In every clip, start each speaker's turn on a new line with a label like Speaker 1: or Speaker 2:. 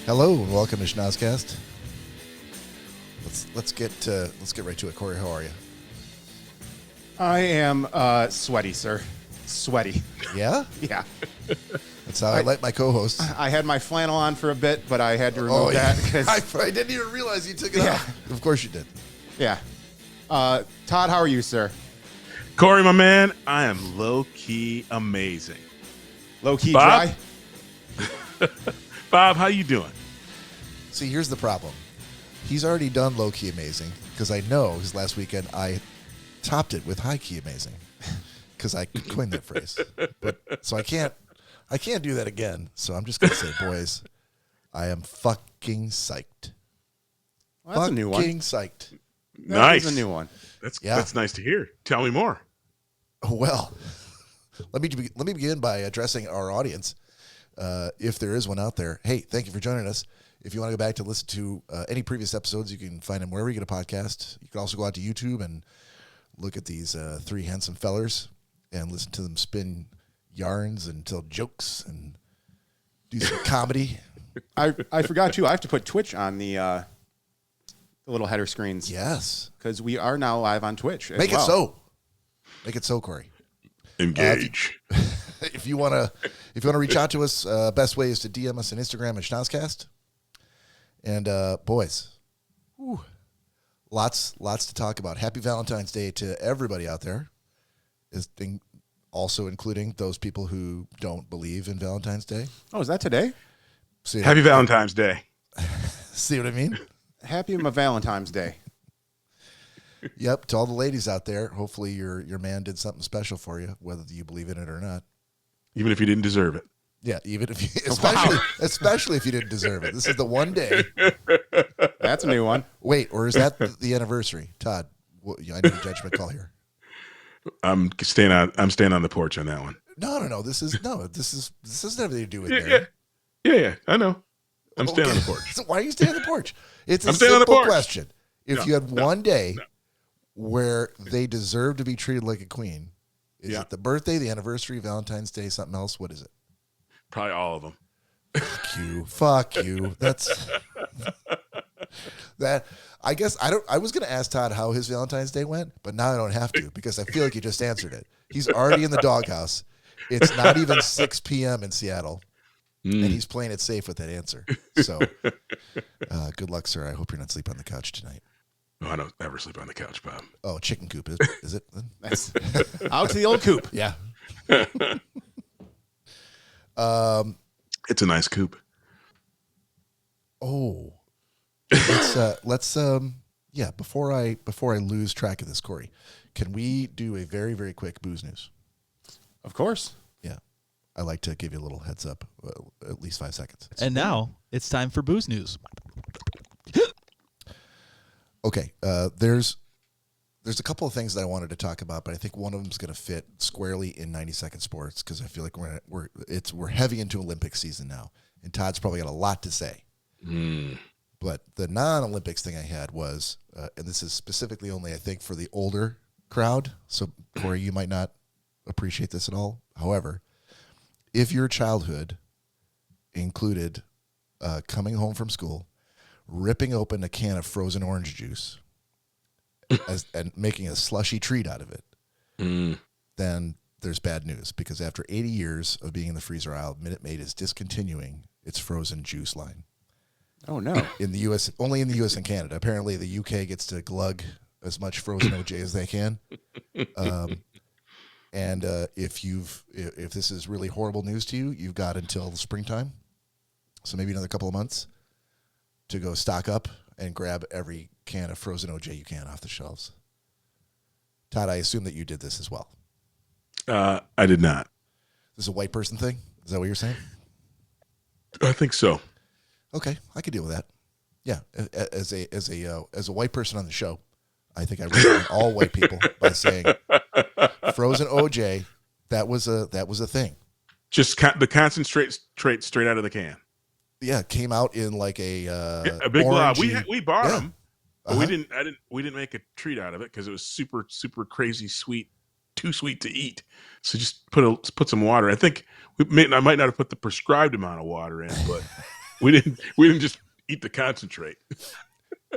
Speaker 1: Hello and welcome to Schnozcast. Let's get right to it. Cory, how are you?
Speaker 2: I am sweaty, sir. Sweaty.
Speaker 1: Yeah?
Speaker 2: Yeah.
Speaker 1: That's how I like my co-hosts.
Speaker 2: I had my flannel on for a bit, but I had to remove that because
Speaker 1: I didn't even realize you took it off. Of course you did.
Speaker 2: Yeah. Todd, how are you, sir?
Speaker 3: Cory, my man, I am low-key amazing.
Speaker 2: Low-key
Speaker 3: Bob?
Speaker 2: dry?
Speaker 3: Bob, how you doing?
Speaker 1: See, here's the problem. He's already done low-key amazing because I know his last weekend I topped it with high-key amazing because I coined that phrase. So I can't do that again. So I'm just going to say, boys, I am fucking psyched.
Speaker 2: Well, that's a new one.
Speaker 1: Fucking psyched.
Speaker 3: Nice.
Speaker 2: That's a new one.
Speaker 3: That's nice to hear. Tell me more.
Speaker 1: Well, let me begin by addressing our audience. If there is one out there, hey, thank you for joining us. If you want to go back to listen to any previous episodes, you can find them wherever you get a podcast. You can also go out to YouTube and look at these three handsome fellers and listen to them spin yarns and tell jokes and do some comedy.
Speaker 2: I forgot you. I have to put Twitch on the little header screens.
Speaker 1: Yes.
Speaker 2: Because we are now live on Twitch.
Speaker 1: Make it so. Make it so, Cory.
Speaker 3: Engage.
Speaker 1: If you want to reach out to us, best way is to DM us on Instagram at Schnozcast. And boys, lots to talk about. Happy Valentine's Day to everybody out there. Also including those people who don't believe in Valentine's Day.
Speaker 2: Oh, is that today?
Speaker 3: Happy Valentine's Day.
Speaker 1: See what I mean?
Speaker 2: Happy Valentine's Day.
Speaker 1: Yep. To all the ladies out there, hopefully your man did something special for you, whether you believe in it or not.
Speaker 3: Even if you didn't deserve it.
Speaker 1: Yeah, even if you, especially if you didn't deserve it. This is the one day.
Speaker 2: That's a new one.
Speaker 1: Wait, or is that the anniversary, Todd? I need a judgment call here.
Speaker 3: I'm staying on the porch on that one.
Speaker 1: No. This doesn't have anything to do with marriage.
Speaker 3: Yeah. I know. I'm staying on the porch.
Speaker 1: So why are you staying on the porch? It's a
Speaker 3: I'm staying on the
Speaker 1: simple
Speaker 3: porch.
Speaker 1: question. If you had one day where they deserve to be treated like a queen, is it the birthday, the anniversary, Valentine's Day, something else? What is it?
Speaker 3: Probably all of them.
Speaker 1: Fuck you. That's that. I guess I was going to ask Todd how his Valentine's Day went, but now I don't have to because I feel like he just answered it. He's already in the doghouse. It's not even 6 p.m. in Seattle, and he's playing it safe with that answer. So, good luck, sir. I hope you're not sleeping on the couch tonight.
Speaker 3: No, I don't ever sleep on the couch, Bob.
Speaker 1: Oh, chicken coop is it?
Speaker 2: Nice. Out to the old coop.
Speaker 1: Yeah.
Speaker 3: It's a nice coop.
Speaker 1: Oh, let's before I lose track of this, Cory, can we do a very, very quick booze news?
Speaker 2: Of course.
Speaker 1: Yeah. I like to give you a little heads up, at least 5 seconds.
Speaker 4: And now it's time for booze news.
Speaker 1: Okay. There's a couple of things that I wanted to talk about, but I think one of them is going to fit squarely in 90-second sports because I feel like we're heavy into Olympic season now, and Todd's probably got a lot to say. But the non-Olympics thing I had was, and this is specifically only I think for the older crowd. So Cory, you might not appreciate this at all. However, if your childhood included coming home from school, ripping open a can of frozen orange juice, and making a slushy treat out of it, then there's bad news because after 80 years of being in the freezer aisle, Minute Maid is discontinuing its frozen juice line.
Speaker 2: Oh, no.
Speaker 1: In the U.S., only in the U.S. and Canada. Apparently, the U.K. gets to glug as much frozen OJ as they can. And if this is really horrible news to you, you've got until springtime, so maybe another couple of months, to go stock up and grab every can of frozen OJ you can off the shelves. Todd, I assume that you did this as well.
Speaker 3: I did not.
Speaker 1: This is a white person thing? Is that what you're saying?
Speaker 3: I think so.
Speaker 1: Okay, I could deal with that. Yeah, as a white person on the show, I think I represent all white people by saying frozen OJ. That was a thing.
Speaker 3: Just the concentrate straight out of the can.
Speaker 1: Yeah, it came out in like a
Speaker 3: big blob.
Speaker 1: orangey-
Speaker 3: We bought
Speaker 1: Yeah.
Speaker 3: them, but we didn't make a treat out of it because it was super crazy sweet, too sweet to eat. So just put some water. I think I might not have put the prescribed amount of water in, but We didn't just eat the concentrate.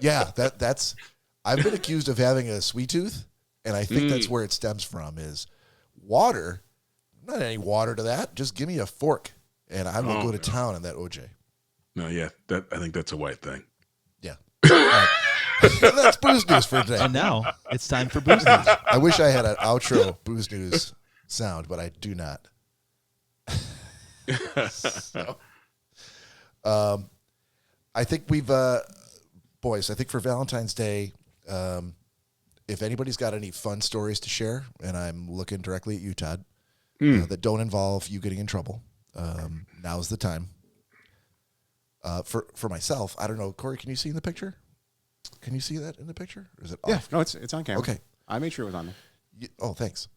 Speaker 1: Yeah, that's. I've been accused of having a sweet tooth, and I think that's where it stems from. Is water? Not any water to that. Just give me a fork, and I will go to town on that OJ.
Speaker 3: No, yeah, I think that's a white thing.
Speaker 1: Yeah. That's booze news for today.
Speaker 4: And now it's time for booze news.
Speaker 1: I wish I had an outro booze news sound, but I do not. So, I think we've, boys, I think for Valentine's Day, if anybody's got any fun stories to share, and I'm looking directly at you, Todd, that don't involve you getting in trouble, now's the time. For myself, I don't know, Cory, can you see in the picture? Can you see that in the picture? Or is it off?
Speaker 2: Yeah, no, it's on camera.
Speaker 1: Okay.
Speaker 2: I made sure it was on there.
Speaker 1: Thanks.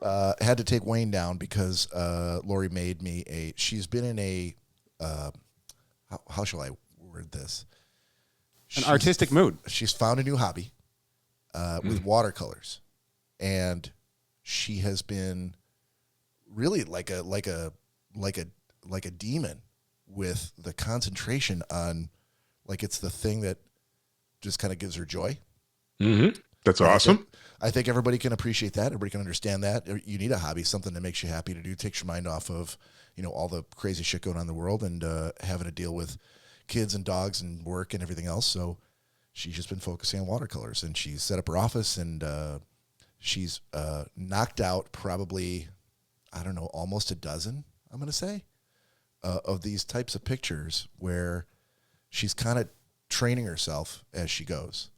Speaker 1: Had to take Wayne down because Lori made me she's been in a, how shall I word this?
Speaker 2: An artistic mood.
Speaker 1: She's found a new hobby with watercolors. And she has been really like a demon with the concentration on, like, it's the thing that just kind of gives her joy.
Speaker 3: Mm-hmm. That's awesome.
Speaker 1: I think everybody can appreciate that. Everybody can understand that. You need a hobby, something that makes you happy to do, takes your mind off of, all the crazy shit going on in the world and having to deal with kids and dogs and work and everything else. So she's just been focusing on watercolors, and she's set up her office, and she's knocked out probably, I don't know, almost a dozen, I'm going to say, of these types of pictures where she's kind of training herself as she goes,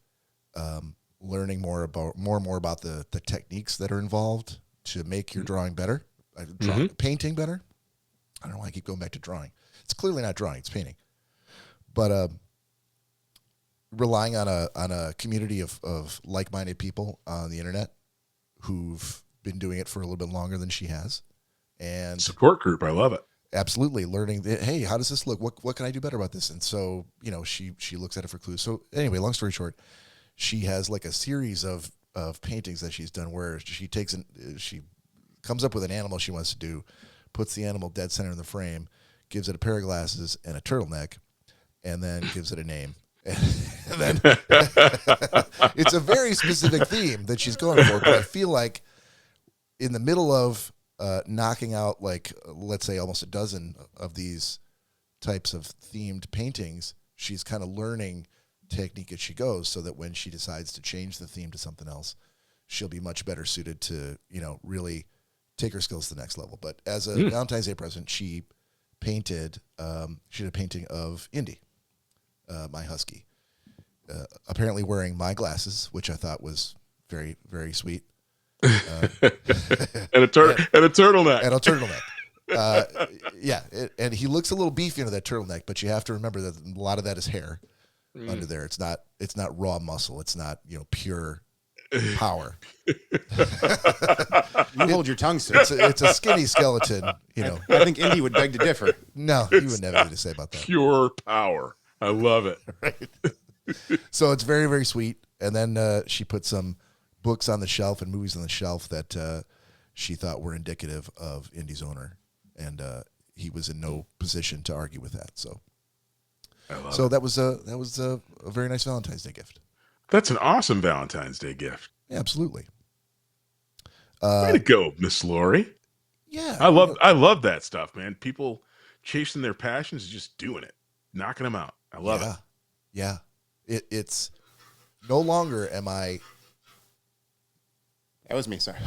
Speaker 1: learning more and more about the techniques that are involved to make your drawing better, painting better. I don't know why I keep going back to drawing. It's clearly not drawing, it's painting. But relying on a community of like-minded people on the internet who've been doing it for a little bit longer than she has. And
Speaker 3: Support group, I love it.
Speaker 1: Absolutely. Learning that, hey, how does this look? What can I do better about this? And so, she looks at it for clues. So anyway, long story short, she has like a series of paintings that she's done where she comes up with an animal she wants to do, puts the animal dead center in the frame, gives it a pair of glasses and a turtleneck, and then gives it a name. And then it's a very specific theme that she's going for, but I feel like in the middle of knocking out, like, let's say almost a dozen of these types of themed paintings, she's kind of learning technique as she goes, so that when she decides to change the theme to something else, she'll be much better suited to, really take her skills to the next level. But as a Valentine's Day present, she did a painting of Indy, my husky, apparently wearing my glasses, which I thought was very, very sweet.
Speaker 3: And a turtleneck.
Speaker 1: And a turtleneck. And he looks a little beefy under that turtleneck, but you have to remember that a lot of that is hair under there. It's not raw muscle. It's not, pure power.
Speaker 2: You hold your tongue, sir.
Speaker 1: It's a skinny skeleton,
Speaker 2: I think Indy would beg to differ.
Speaker 1: No, he would never need to say about that.
Speaker 3: Pure power. I love it.
Speaker 1: Right. So it's very, very sweet. And then she put some books on the shelf and movies on the shelf that she thought were indicative of Indy's owner, and he was in no position to argue with that. So that was a very nice Valentine's Day gift.
Speaker 3: That's an awesome Valentine's Day gift.
Speaker 1: Yeah, absolutely.
Speaker 3: Way to go, Miss Lori.
Speaker 1: Yeah,
Speaker 3: I love that stuff, man. People chasing their passions, just doing it, knocking them out. I love it.
Speaker 1: Yeah, it's no longer am I.
Speaker 2: That was me, sorry.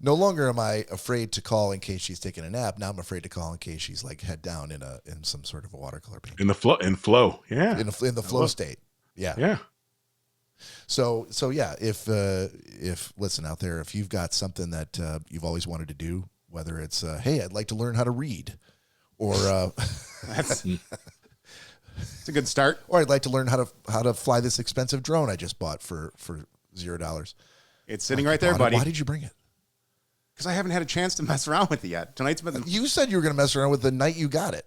Speaker 1: No longer am I afraid to call in case she's taking a nap. Now I'm afraid to call in case she's like head down in some sort of a watercolor paint.
Speaker 3: In flow, yeah.
Speaker 1: In the flow state, yeah.
Speaker 3: Yeah.
Speaker 1: So yeah, if listen out there, if you've got something that you've always wanted to do, whether it's hey, I'd like to learn how to read, or
Speaker 2: it's a good start,
Speaker 1: or I'd like to learn how to fly this expensive drone I just bought for $0.
Speaker 2: It's sitting right there, buddy.
Speaker 1: Why did you bring it?
Speaker 2: Because I haven't had a chance to mess around with it yet. Tonight's been.
Speaker 1: You said you were going to mess around with the night you got it.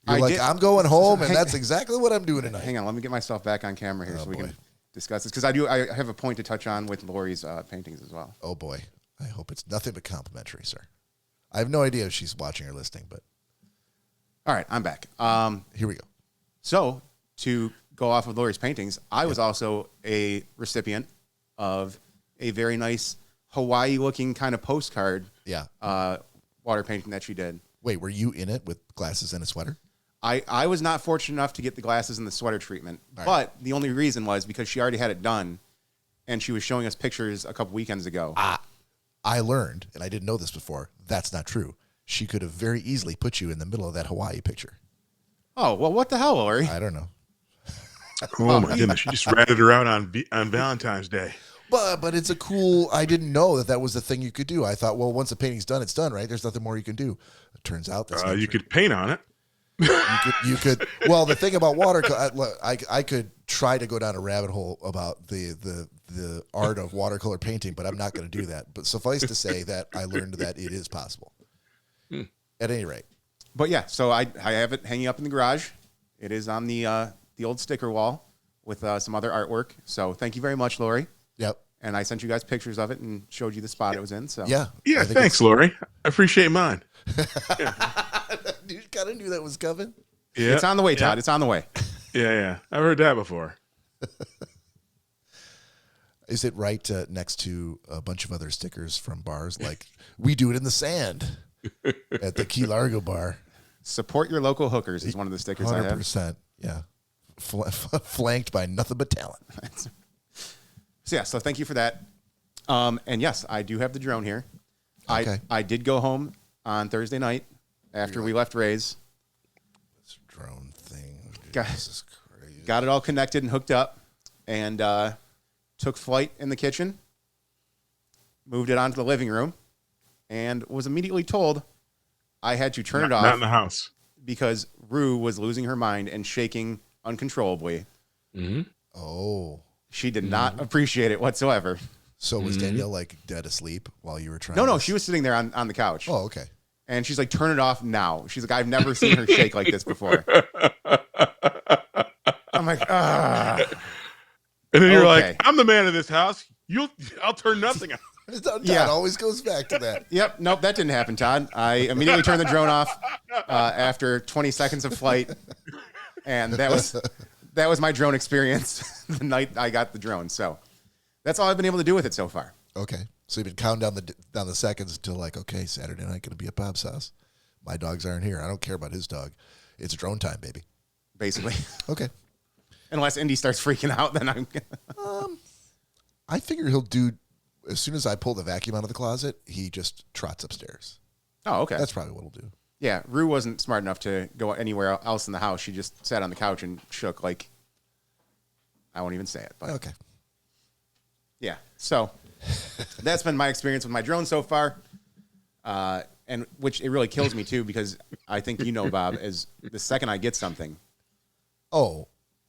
Speaker 1: You're
Speaker 2: I
Speaker 1: like,
Speaker 2: did.
Speaker 1: I'm going home, and that's exactly what I'm doing tonight.
Speaker 2: Hang on, let me get myself back on camera here
Speaker 1: Oh,
Speaker 2: so we
Speaker 1: boy.
Speaker 2: can discuss this. Because I have a point to touch on with Lori's paintings as well.
Speaker 1: Oh boy, I hope it's nothing but complimentary, sir. I have no idea if she's watching or listening, but
Speaker 2: All right, I'm back.
Speaker 1: Here we go.
Speaker 2: So to go off of Lori's paintings, I was also a recipient of a very nice Hawaii-looking kind of postcard.
Speaker 1: Yeah.
Speaker 2: Water painting that she did.
Speaker 1: Wait, were you in it with glasses and a sweater?
Speaker 2: I was not fortunate enough to get the glasses and the sweater treatment, but the only reason was because she already had it done, and she was showing us pictures a couple weekends ago.
Speaker 1: I learned, and I didn't know this before, that's not true. She could have very easily put you in the middle of that Hawaii picture.
Speaker 2: Oh, well, what the hell, Lori?
Speaker 1: I don't know.
Speaker 3: Oh my goodness, she just ratted her out on Valentine's Day.
Speaker 1: But it's a cool, I didn't know that was the thing you could do. I thought, well, once the painting's done, it's done, right? There's nothing more you can do. It turns out that's not
Speaker 3: You
Speaker 1: true.
Speaker 3: could paint on it.
Speaker 1: You could. Well, the thing about watercolor, I could try to go down a rabbit hole about the art of watercolor painting, but I'm not going to do that. But suffice to say that I learned that it is possible. At any rate.
Speaker 2: But yeah, so I have it hanging up in the garage. It is on the old sticker wall with some other artwork. So thank you very much, Lori.
Speaker 1: Yep.
Speaker 2: And I sent you guys pictures of it and showed you the spot it was in. So
Speaker 1: Yeah.
Speaker 3: Yeah, thanks, Lori. I appreciate mine.
Speaker 1: You kind of knew that was coming.
Speaker 3: Yeah,
Speaker 2: it's on the way, Todd. It's on the way.
Speaker 3: Yeah. I've heard that before.
Speaker 1: Is it right next to a bunch of other stickers from bars like "We Do It in the Sand" at the Key Largo bar?
Speaker 2: Support your local hookers is one of the stickers I have.
Speaker 1: 100%. Yeah. Flanked by nothing but talent.
Speaker 2: So yeah, so thank you for that. And yes, I do have the drone here.
Speaker 1: Okay.
Speaker 2: I did go home on Thursday night after we left Ray's.
Speaker 1: This drone thing. Dude,
Speaker 2: Got-
Speaker 1: this is crazy.
Speaker 2: Got it all connected and hooked up, and took flight in the kitchen, moved it onto the living room, and was immediately told I had to turn it off.
Speaker 3: Not in the house.
Speaker 2: Because Rue was losing her mind and shaking uncontrollably.
Speaker 3: Mm-hmm.
Speaker 1: Oh.
Speaker 2: She did not appreciate it whatsoever.
Speaker 1: So was Danielle like dead asleep while you were trying?
Speaker 2: No,
Speaker 1: this?
Speaker 2: she was sitting there on the couch.
Speaker 1: Oh, okay.
Speaker 2: And she's like, turn it off now. She's like, I've never seen her shake like this before. I'm like, ah.
Speaker 3: And then you're
Speaker 2: Okay.
Speaker 3: like, I'm the man of this house. I'll turn nothing on.
Speaker 1: Todd
Speaker 2: Yeah.
Speaker 1: always goes back to that.
Speaker 2: Yep, nope, that didn't happen, Todd. I immediately turned the drone off after 20 seconds of flight. And that was my drone experience the night I got the drone. So that's all I've been able to do with it so far.
Speaker 1: Okay. So you've been counting down the seconds until like, okay, Saturday night going to be at Bob's house. My dogs aren't here. I don't care about his dog. It's drone time, baby.
Speaker 2: Basically.
Speaker 1: Okay.
Speaker 2: Unless Indy starts freaking out, then I'm
Speaker 1: I figure he'll do, as soon as I pull the vacuum out of the closet, he just trots upstairs.
Speaker 2: Oh, okay.
Speaker 1: That's probably what he'll do.
Speaker 2: Yeah, Rue wasn't smart enough to go anywhere else in the house. She just sat on the couch and shook like, I won't even say it. But
Speaker 1: Okay.
Speaker 2: yeah, so that's been my experience with my drone so far. And which it really kills me too, because I think you know, Bob, is the second I get something,
Speaker 1: Oh,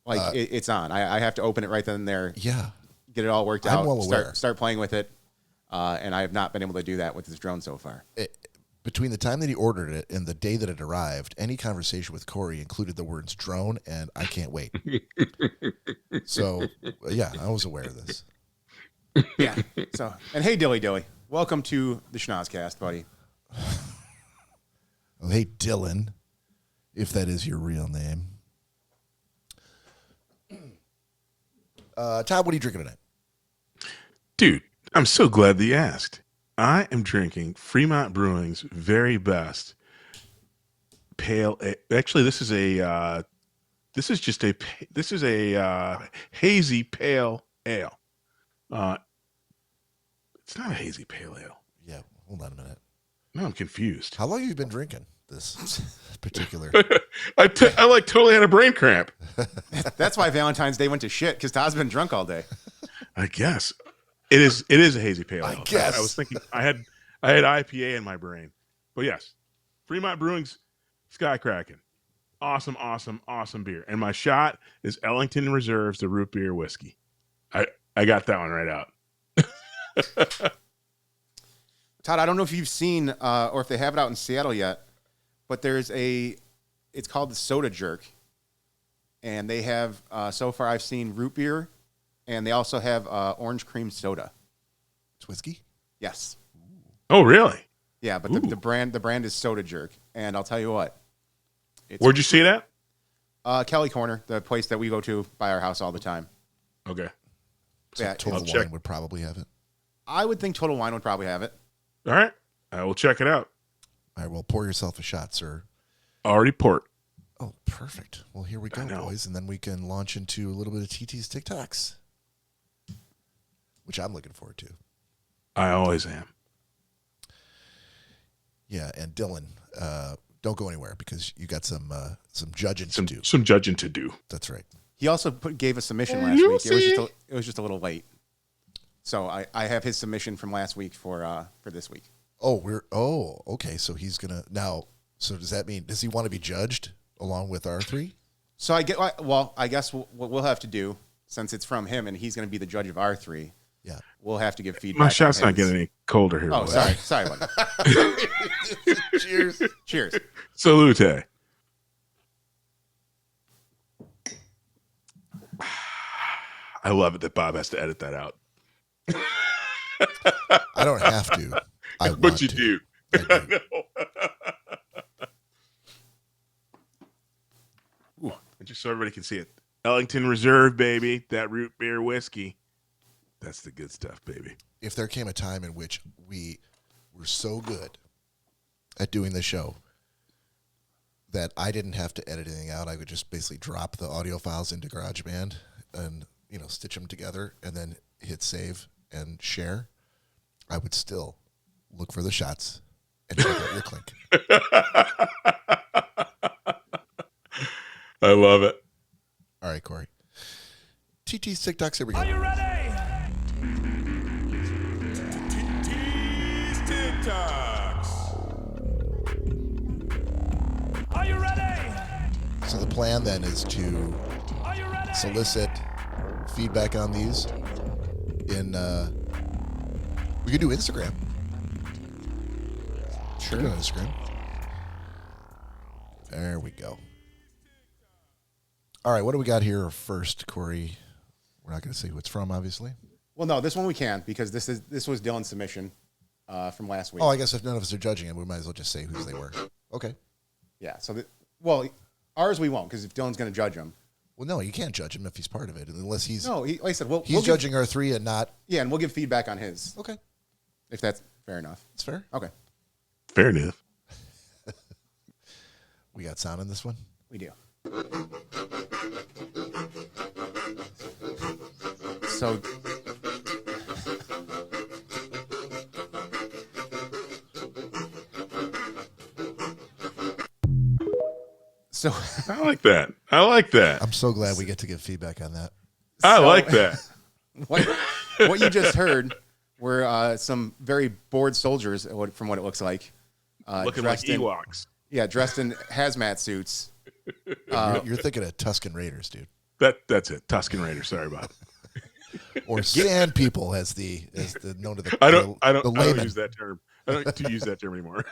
Speaker 2: it's on. I have to open it right then and there,
Speaker 1: yeah.
Speaker 2: get it all worked
Speaker 1: I'm
Speaker 2: out,
Speaker 1: well aware.
Speaker 2: start playing with it. And I have not been able to do that with this drone so far.
Speaker 1: Between the time that he ordered it and the day that it arrived, any conversation with Cory included the words drone, and I can't wait. So, yeah, I was aware of this.
Speaker 2: Yeah. So, and hey, Dilly, welcome to the Schnozcast, buddy.
Speaker 1: Oh, hey, Dylan, if that is your real name. Todd, what are you drinking tonight?
Speaker 3: Dude, I'm so glad that you asked. I am drinking Fremont Brewing's very best pale. Actually, this is a hazy pale ale. It's not a hazy pale ale.
Speaker 1: Yeah, hold on a minute.
Speaker 3: No, I'm confused.
Speaker 1: How long have you been drinking this particular?
Speaker 3: I like totally had a brain cramp.
Speaker 2: That's why Valentine's Day went to shit, because Todd's been drunk all day.
Speaker 3: I guess it is a hazy pale ale.
Speaker 1: I guess.
Speaker 3: I was thinking I had IPA in my brain, but yes, Fremont Brewing's Sky Kraken, awesome beer. And my shot is Ellington Reserves, the root beer whiskey. I got that one right out.
Speaker 2: Todd, I don't know if you've seen or if they have it out in Seattle yet, but it's called the Soda Jerk. And they have, so far I've seen root beer, and they also have orange cream soda.
Speaker 1: It's whiskey?
Speaker 2: Yes.
Speaker 3: Oh, really?
Speaker 2: Yeah, but the brand is Soda Jerk. And I'll tell you what,
Speaker 3: Where'd you see it at?
Speaker 2: Kelly Corner, the place that we go to by our house all the time.
Speaker 3: Okay.
Speaker 1: So
Speaker 2: Yeah,
Speaker 1: Total
Speaker 3: I'll check.
Speaker 1: Wine would probably have it.
Speaker 2: I would think Total Wine would probably have it.
Speaker 3: All right. I will check it out.
Speaker 1: All right, well, pour yourself a shot, sir.
Speaker 3: Already port.
Speaker 1: Oh, perfect. Well, here we go,
Speaker 3: know.
Speaker 1: boys, and then we can launch into a little bit of TT's TikToks, which I'm looking forward to.
Speaker 3: I always am.
Speaker 1: Yeah, and Dylan, don't go anywhere because you got some judging to do.
Speaker 3: Some judging to do.
Speaker 1: That's right.
Speaker 2: He also gave a submission last week. It was just a little late. So I have his submission from last week for this week.
Speaker 1: Okay. So he's gonna now. So does that mean does he want to be judged along with our three?
Speaker 2: So I guess what we'll have to do, since it's from him and he's going to be the judge of our three.
Speaker 1: Yeah.
Speaker 2: We'll have to give feedback.
Speaker 3: My shot's
Speaker 2: on
Speaker 3: not
Speaker 2: his.
Speaker 3: getting any colder here.
Speaker 2: Oh,
Speaker 3: boys.
Speaker 2: sorry, buddy.
Speaker 1: Cheers.
Speaker 2: Cheers.
Speaker 3: Salute. I love it that Bob has to edit that out.
Speaker 1: I don't have to.
Speaker 3: But you do.
Speaker 1: I do.
Speaker 3: Ooh, just so everybody can see it. Ellington Reserve, baby. That root beer whiskey. That's the good stuff, baby.
Speaker 1: If there came a time in which we were so good at doing the show that I didn't have to edit anything out, I would just basically drop the audio files into GarageBand and stitch them together and then hit save and share. I would still look for the shots and check out your clink.
Speaker 3: I love it.
Speaker 1: All right, Cory. TT's TikToks, here we go.
Speaker 5: Are you ready?
Speaker 6: TT's TikToks.
Speaker 5: Are you ready?
Speaker 1: So the plan then is to
Speaker 5: Are you ready?
Speaker 1: solicit feedback on these in we could do Instagram. Sure. On Instagram. There we go. All right, what do we got here first, Cory? We're not going to say who it's from, obviously.
Speaker 2: Well, no, this one we can because this was Dylan's submission from last week.
Speaker 1: Oh, I guess if none of us are judging it, we might as well just say whose they were. Okay.
Speaker 2: Yeah. So ours we won't because if Dylan's going to judge them.
Speaker 1: Well, no, you can't judge him if he's part of it, unless he's.
Speaker 2: No, like I said,
Speaker 1: he's judging our three and not.
Speaker 2: Yeah, and we'll give feedback on his.
Speaker 1: Okay,
Speaker 2: If that's fair enough.
Speaker 1: it's fair.
Speaker 2: Okay,
Speaker 3: Fair enough.
Speaker 1: We got sound in this one.
Speaker 2: we do. So. So
Speaker 3: I like that. I like that.
Speaker 1: I'm so glad we get to give feedback on that.
Speaker 3: I
Speaker 2: so-
Speaker 3: like that.
Speaker 2: what you just heard were some very bored soldiers, from what it looks like.
Speaker 3: Looking like
Speaker 2: dressed in-
Speaker 3: Ewoks.
Speaker 2: Yeah, dressed in hazmat suits.
Speaker 1: You're thinking of Tuscan Raiders, dude,
Speaker 3: That's it. Tuscan Raider. Sorry, Bob.
Speaker 1: or Sand People, as the known to the
Speaker 3: I don't
Speaker 1: the layman.
Speaker 3: use that term. I don't to use that term anymore.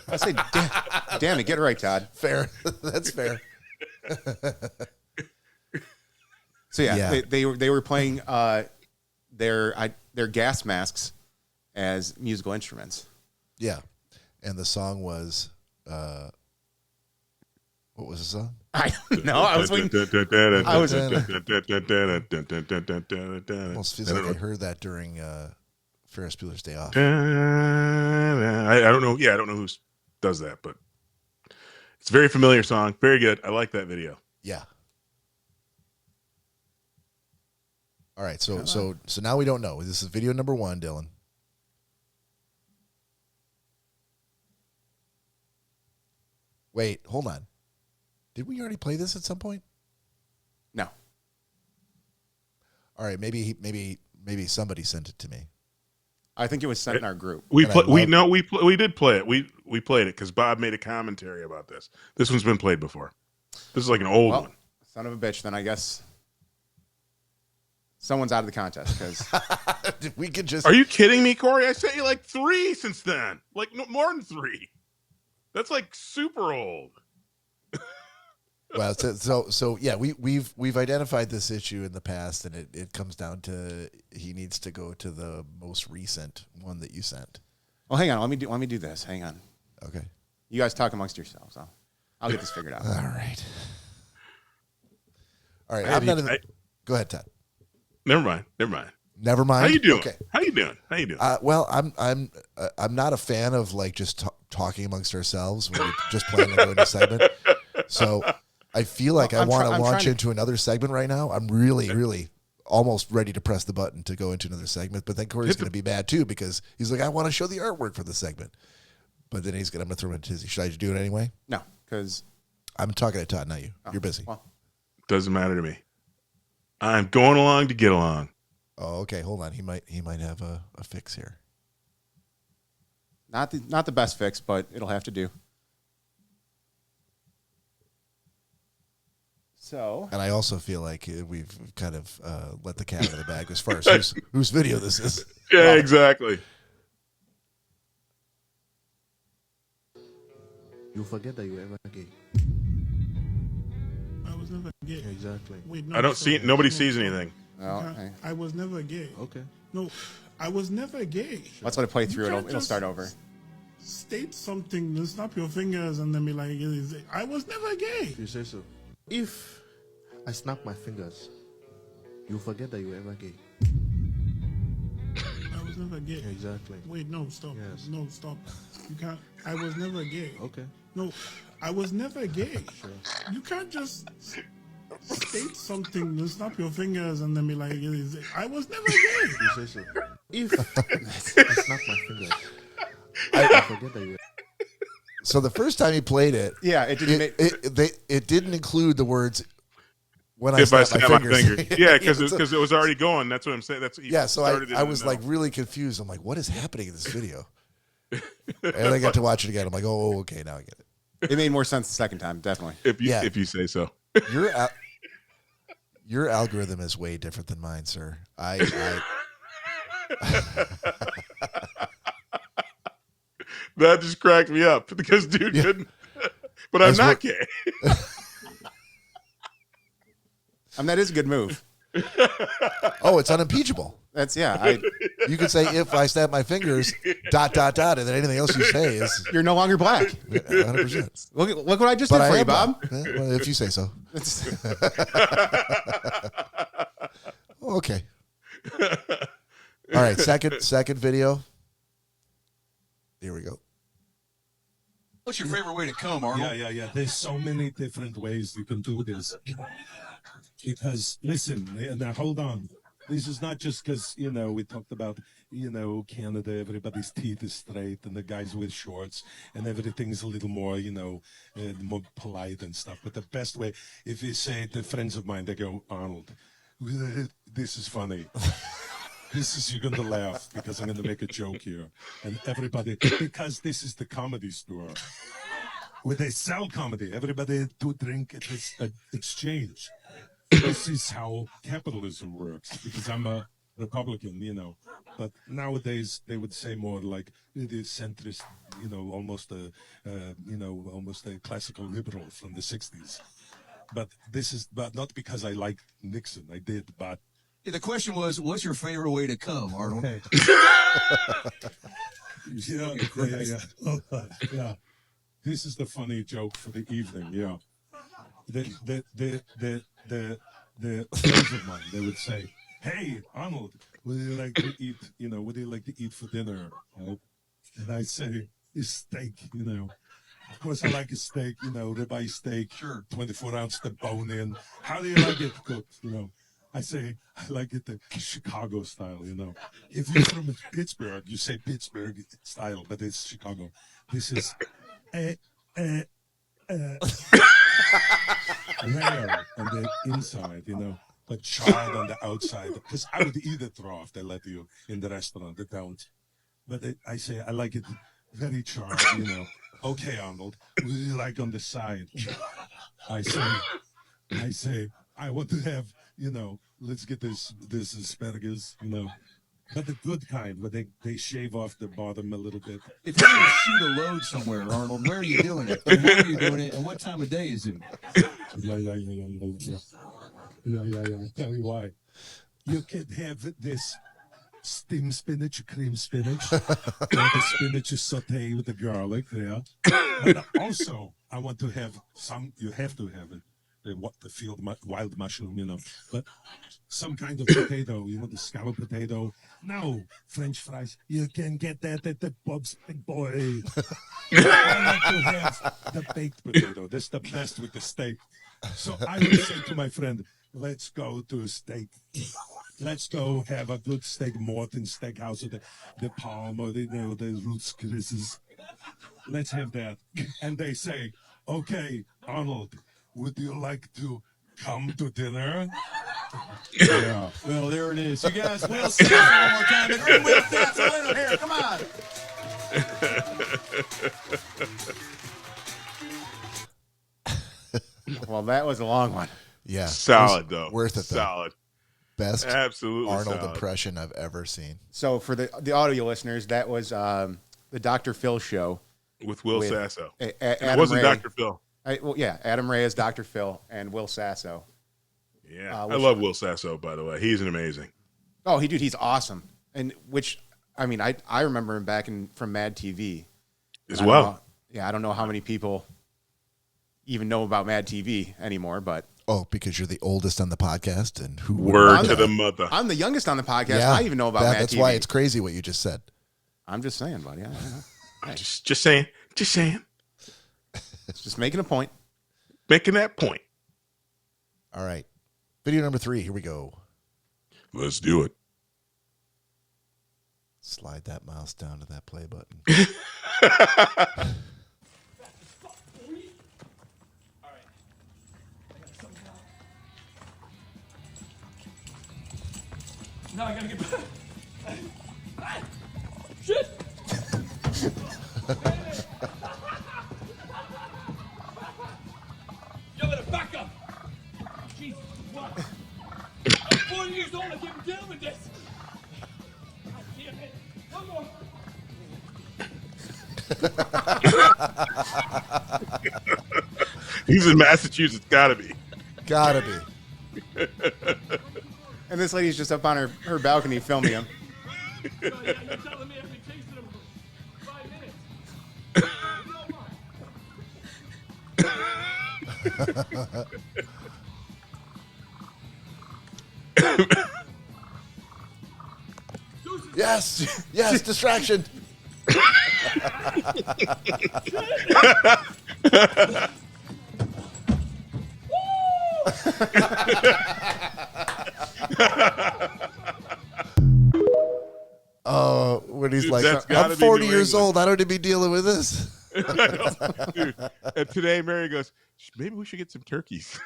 Speaker 2: I say, damn it, get it right, Todd.
Speaker 1: Fair, that's fair.
Speaker 2: So yeah,
Speaker 1: Yeah.
Speaker 2: They were playing their gas masks as musical instruments.
Speaker 1: Yeah, and the song was what was the song?
Speaker 2: I don't know. I was waiting. I was-
Speaker 1: Almost feels like I heard that during Ferris Bueller's Day Off.
Speaker 3: I don't know. Yeah, I don't know who does that, but it's a very familiar song. Very good. I like that video.
Speaker 1: Yeah. All right, so now we don't know. This is video number 1, Dylan. Wait, hold on. Did we already play this at some point?
Speaker 2: No.
Speaker 1: All right, maybe somebody sent it to me.
Speaker 2: I think it was sent in our group.
Speaker 3: We
Speaker 1: And I
Speaker 3: we did play it. We played it because Bob made a commentary about this. This one's been played before. This is like an old
Speaker 2: Well,
Speaker 3: one.
Speaker 2: son of a bitch. Then I guess someone's out of the contest because
Speaker 1: We could just
Speaker 3: Are you kidding me, Cory? I sent you like 3 since then. Like more than 3. That's like super old.
Speaker 1: well, so yeah, we've identified this issue in the past, and it comes down to he needs to go to the most recent one that you sent.
Speaker 2: well, hang on. Let me do this. Hang on.
Speaker 1: Okay.
Speaker 2: You guys talk amongst yourselves. I'll get this figured out.
Speaker 1: All right. I'm not in the, go ahead, Todd.
Speaker 3: Never mind.
Speaker 1: Never mind.
Speaker 3: How you doing?
Speaker 1: Okay.
Speaker 3: How you doing?
Speaker 1: Well, I'm not a fan of like just talking amongst ourselves when we're just planning on doing a segment. So I feel like I want to launch into another segment right now. I'm really almost ready to press the button to go into another segment, but then Corey's going to be mad too because he's like, I want to show the artwork for the segment. But then I'm going to throw him a tizzy. Should I do it anyway?
Speaker 2: No, because
Speaker 1: I'm talking to Todd, not you. You're busy.
Speaker 2: Well.
Speaker 3: Doesn't matter to me. I'm going along to get along.
Speaker 1: Oh, okay. Hold on. He might have a fix here.
Speaker 2: Not the best fix, but it'll have to do. So,
Speaker 1: and I also feel like we've kind of let the cat out of the bag as far as whose video this is.
Speaker 3: Yeah, exactly.
Speaker 7: You forget that you were ever gay.
Speaker 8: I was never gay.
Speaker 7: Exactly.
Speaker 8: Wait, no,
Speaker 3: I don't see it. Nobody sees anything.
Speaker 2: okay.
Speaker 8: I was never gay.
Speaker 7: Okay.
Speaker 8: No, I was never gay.
Speaker 2: Let's let it play through.
Speaker 8: You
Speaker 2: It'll
Speaker 8: can't
Speaker 2: start
Speaker 8: just
Speaker 2: over.
Speaker 8: State something, then snap your fingers, and then be like, I was never gay.
Speaker 7: You say so. If I snap my fingers, you forget that you were ever gay.
Speaker 8: I was never gay.
Speaker 7: Exactly.
Speaker 8: Wait, no, stop.
Speaker 7: Yes.
Speaker 8: No, stop. You can't. I was never gay.
Speaker 7: Okay.
Speaker 8: No, I was never gay. Sure. You can't just state something, then snap your fingers, and then be like, I was never gay.
Speaker 7: You say so. If I snap my fingers, I forget that you were.
Speaker 1: So the first time he played it,
Speaker 2: Yeah, it didn't.
Speaker 1: it didn't include the words when
Speaker 3: If I
Speaker 1: snap
Speaker 3: snap
Speaker 1: my
Speaker 3: my
Speaker 1: fingers.
Speaker 3: fingers. Yeah, because it was already going. That's what I'm saying.
Speaker 1: Yeah, so I was like really confused. I'm like, what is happening in this video? And I got to watch it again. I'm like, oh, okay, now I get it.
Speaker 2: It made more sense the second time, definitely.
Speaker 3: If you say so.
Speaker 1: Your algorithm is way different than mine, sir.
Speaker 3: That just cracked me up because dude couldn't. But I'm not gay.
Speaker 2: That is a good move.
Speaker 1: Oh, it's unimpeachable.
Speaker 2: That's
Speaker 1: You could say if I snap my fingers, ... and then anything else you say is
Speaker 2: You're no longer black.
Speaker 1: 100%.
Speaker 2: Look what I just
Speaker 1: But
Speaker 2: did for
Speaker 1: I
Speaker 2: you,
Speaker 1: am
Speaker 2: Bob.
Speaker 1: black. Well, if you say so. Okay. All right, second video. Here we go.
Speaker 9: What's your favorite way to come, Arnold?
Speaker 10: Yeah. There's so many different ways you can do this. Because, listen, now hold on. This is not just because, we talked about, Canada, everybody's teeth is straight and the guys with shorts and everything's a little more, more polite and stuff. But the best way, if you say to friends of mine, they go, Arnold, this is funny. You're going to laugh because I'm going to make a joke here. And everybody, because this is the Comedy Store. Where they sell comedy, everybody to drink at this exchange. This is how capitalism works, because I'm a Republican, But nowadays they would say more like it is centrist, almost a classical liberal from the 60s. But not because I like Nixon. I did, but.
Speaker 9: The question was, what's your favorite way to come, Arnold?
Speaker 10: Yeah. This is the funny joke for the evening, yeah. The friends of mine, they would say, hey, Arnold, what do you like to eat, what do you like to eat for dinner? And I say, steak, Of course, I like a steak, ribeye steak,
Speaker 9: Sure.
Speaker 10: 24-ounce the bone in. How do you like it cooked, I say, I like it the Chicago style, If you're from Pittsburgh, you say Pittsburgh style, but it's Chicago. This is rare on the inside, but charred on the outside. Because I would eat it raw if they let you in the restaurant. They don't. But I say, I like it very charred, Okay, Arnold, what do you like on the side? I say, I want to have, let's get this asparagus, But the good kind, where they shave off the bottom a little bit.
Speaker 9: If you're going to shoot a load somewhere, Arnold, where are you doing it? And how are you doing it? And what time of day is it?
Speaker 10: Yeah. I'll tell you why. You can have this steamed spinach, cream spinach. The spinach is sauteed with the garlic there. But also, I want to have some, you have to have it, the wild mushroom, but some kind of potato, the scallop potato. No, French fries, you can get that at the Bob's Big Boy. I like to have the baked potato. That's the best with the steak. So I would say to my friend, let's go to a steak. Let's go have a good steak, Morton Steakhouse, or the Palm, or the Roots Chris's. Let's have that. And they say, okay, Arnold, would you like to come to dinner?
Speaker 9: Yeah. Well, there it is. You guys, Will Sasso one more time. And bring Will Sasso in here. Come on.
Speaker 2: Well, that was a long one.
Speaker 1: Yeah.
Speaker 3: Solid, though.
Speaker 1: Worth it, though.
Speaker 3: Solid.
Speaker 1: Best
Speaker 3: Absolutely
Speaker 1: Arnold
Speaker 3: solid.
Speaker 1: impression I've ever seen.
Speaker 2: So for the audio listeners, that was the Dr. Phil show.
Speaker 3: With Will Sasso.
Speaker 2: Adam
Speaker 3: it wasn't
Speaker 2: Ray.
Speaker 3: Dr. Phil.
Speaker 2: Adam Ray as Dr. Phil and Will Sasso.
Speaker 3: Yeah. I love Will Sasso, by the way. He's an amazing.
Speaker 2: Oh, he's awesome. And I remember him back from Mad TV.
Speaker 3: As well.
Speaker 2: I don't know how many people even know about Mad TV anymore, but.
Speaker 1: Oh, because you're the oldest on the podcast, and who?
Speaker 3: Word to the mother.
Speaker 2: I'm the youngest on the podcast. Yeah, I even know about Mad TV.
Speaker 1: That's why it's crazy what you just said.
Speaker 2: I'm just saying, buddy.
Speaker 3: I'm just saying. Just saying.
Speaker 2: Just making a point.
Speaker 3: Making that point.
Speaker 1: All right. Video number 3. Here we go.
Speaker 3: Let's do it.
Speaker 1: Slide that mouse down to that play button.
Speaker 5: No, I gotta get back. Shit! You better back up! Jesus, what? I'm 40 years old, I can't deal with this! God damn it! One more!
Speaker 3: He's in Massachusetts, gotta be.
Speaker 1: Gotta be.
Speaker 2: And this lady's just up on her balcony filming him.
Speaker 5: You're telling me I've been chasing him for 5 minutes.
Speaker 1: Yes, distraction. When he's like, I'm 40 years old. I don't need to be dealing with this.
Speaker 3: Dude. And today Mary goes, maybe we should get some turkeys.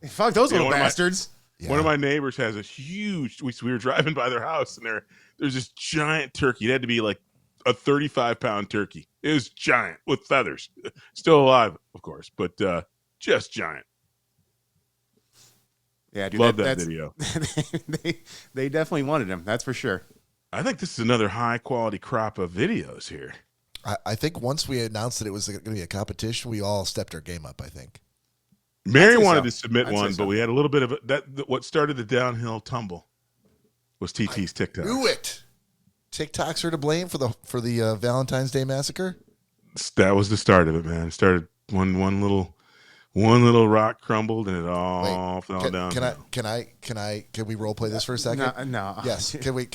Speaker 2: Fuck those little bastards.
Speaker 3: One of my neighbors has a huge, we were driving by their house and there's this giant turkey. It had to be like a 35-pound turkey. It was giant with feathers. Still alive, of course, but just giant.
Speaker 2: Yeah, dude,
Speaker 3: love that video.
Speaker 2: they definitely wanted him. That's for sure.
Speaker 3: I think this is another high-quality crop of videos here.
Speaker 1: I think once we announced that it was going to be a competition, we all stepped our game up, I think.
Speaker 3: Mary wanted to submit one, but we had a little bit of what started the downhill tumble was TT's TikTok.
Speaker 1: Knew it. TikToks are to blame for the Valentine's Day massacre.
Speaker 3: That was the start of it, man. It started one little rock crumbled and it all fell down. Can
Speaker 1: we role play this for a second?
Speaker 2: No.
Speaker 1: Yes. Can we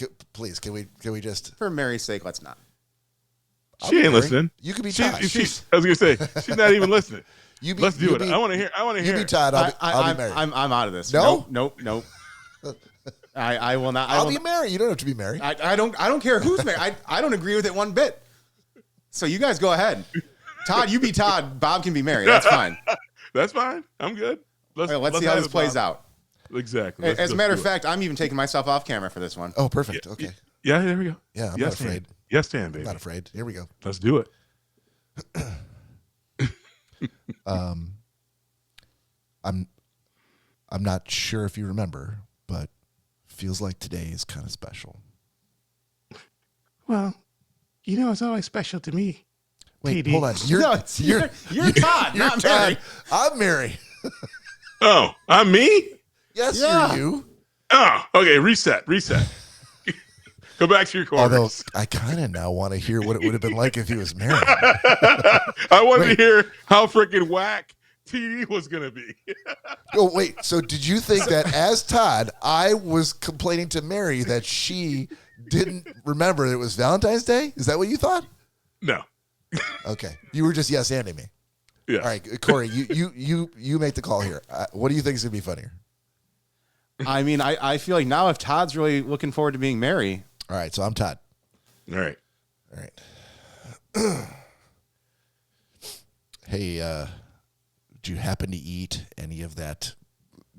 Speaker 1: just
Speaker 2: for Mary's sake, let's not.
Speaker 3: She ain't listening.
Speaker 1: You could be Todd.
Speaker 3: I was gonna say she's not even listening. Let's do it. I want to hear.
Speaker 1: You be Todd. I'll be Mary.
Speaker 2: I'm out of this.
Speaker 1: No?
Speaker 2: Nope. I will not.
Speaker 1: I'll be Mary. You don't have to be Mary.
Speaker 2: I don't care who's Mary. I don't agree with it one bit. So you guys go ahead. Todd, you be Todd. Bob can be Mary. That's fine.
Speaker 3: That's fine. I'm good.
Speaker 2: Let's see how this plays out.
Speaker 3: Exactly.
Speaker 2: As a matter of fact, I'm even taking myself off camera for this one.
Speaker 1: Oh, perfect. Okay.
Speaker 3: Yeah, there we go.
Speaker 1: Yeah, I'm not afraid.
Speaker 3: Yes, Dan, baby.
Speaker 1: I'm not afraid. Here we go.
Speaker 3: Let's do it.
Speaker 1: I'm not sure if you remember, but feels like today is kind of special.
Speaker 3: Well, it's always special to me.
Speaker 1: Wait,
Speaker 3: PD.
Speaker 1: hold on.
Speaker 2: You're Todd, not Mary.
Speaker 1: I'm Mary.
Speaker 3: Oh, I'm me?
Speaker 1: Yes,
Speaker 2: Yeah.
Speaker 1: you're you.
Speaker 3: Oh, okay. Reset. Go back to your quarters.
Speaker 1: Although I kind of now want to hear what it would have been like if he was married.
Speaker 3: I wanted to hear how freaking whack TD was going to be.
Speaker 1: Oh, wait. So did you think that as Todd, I was complaining to Mary that she didn't remember it was Valentine's Day? Is that what you thought?
Speaker 3: No.
Speaker 1: Okay. You were just yes-anding me.
Speaker 3: Yeah.
Speaker 1: All right, Cory, you make the call here. What do you think is going to be funnier?
Speaker 2: I mean, I feel like now if Todd's really looking forward to being Mary.
Speaker 1: All right, so I'm Todd.
Speaker 3: All right.
Speaker 1: Hey, do you happen to eat any of that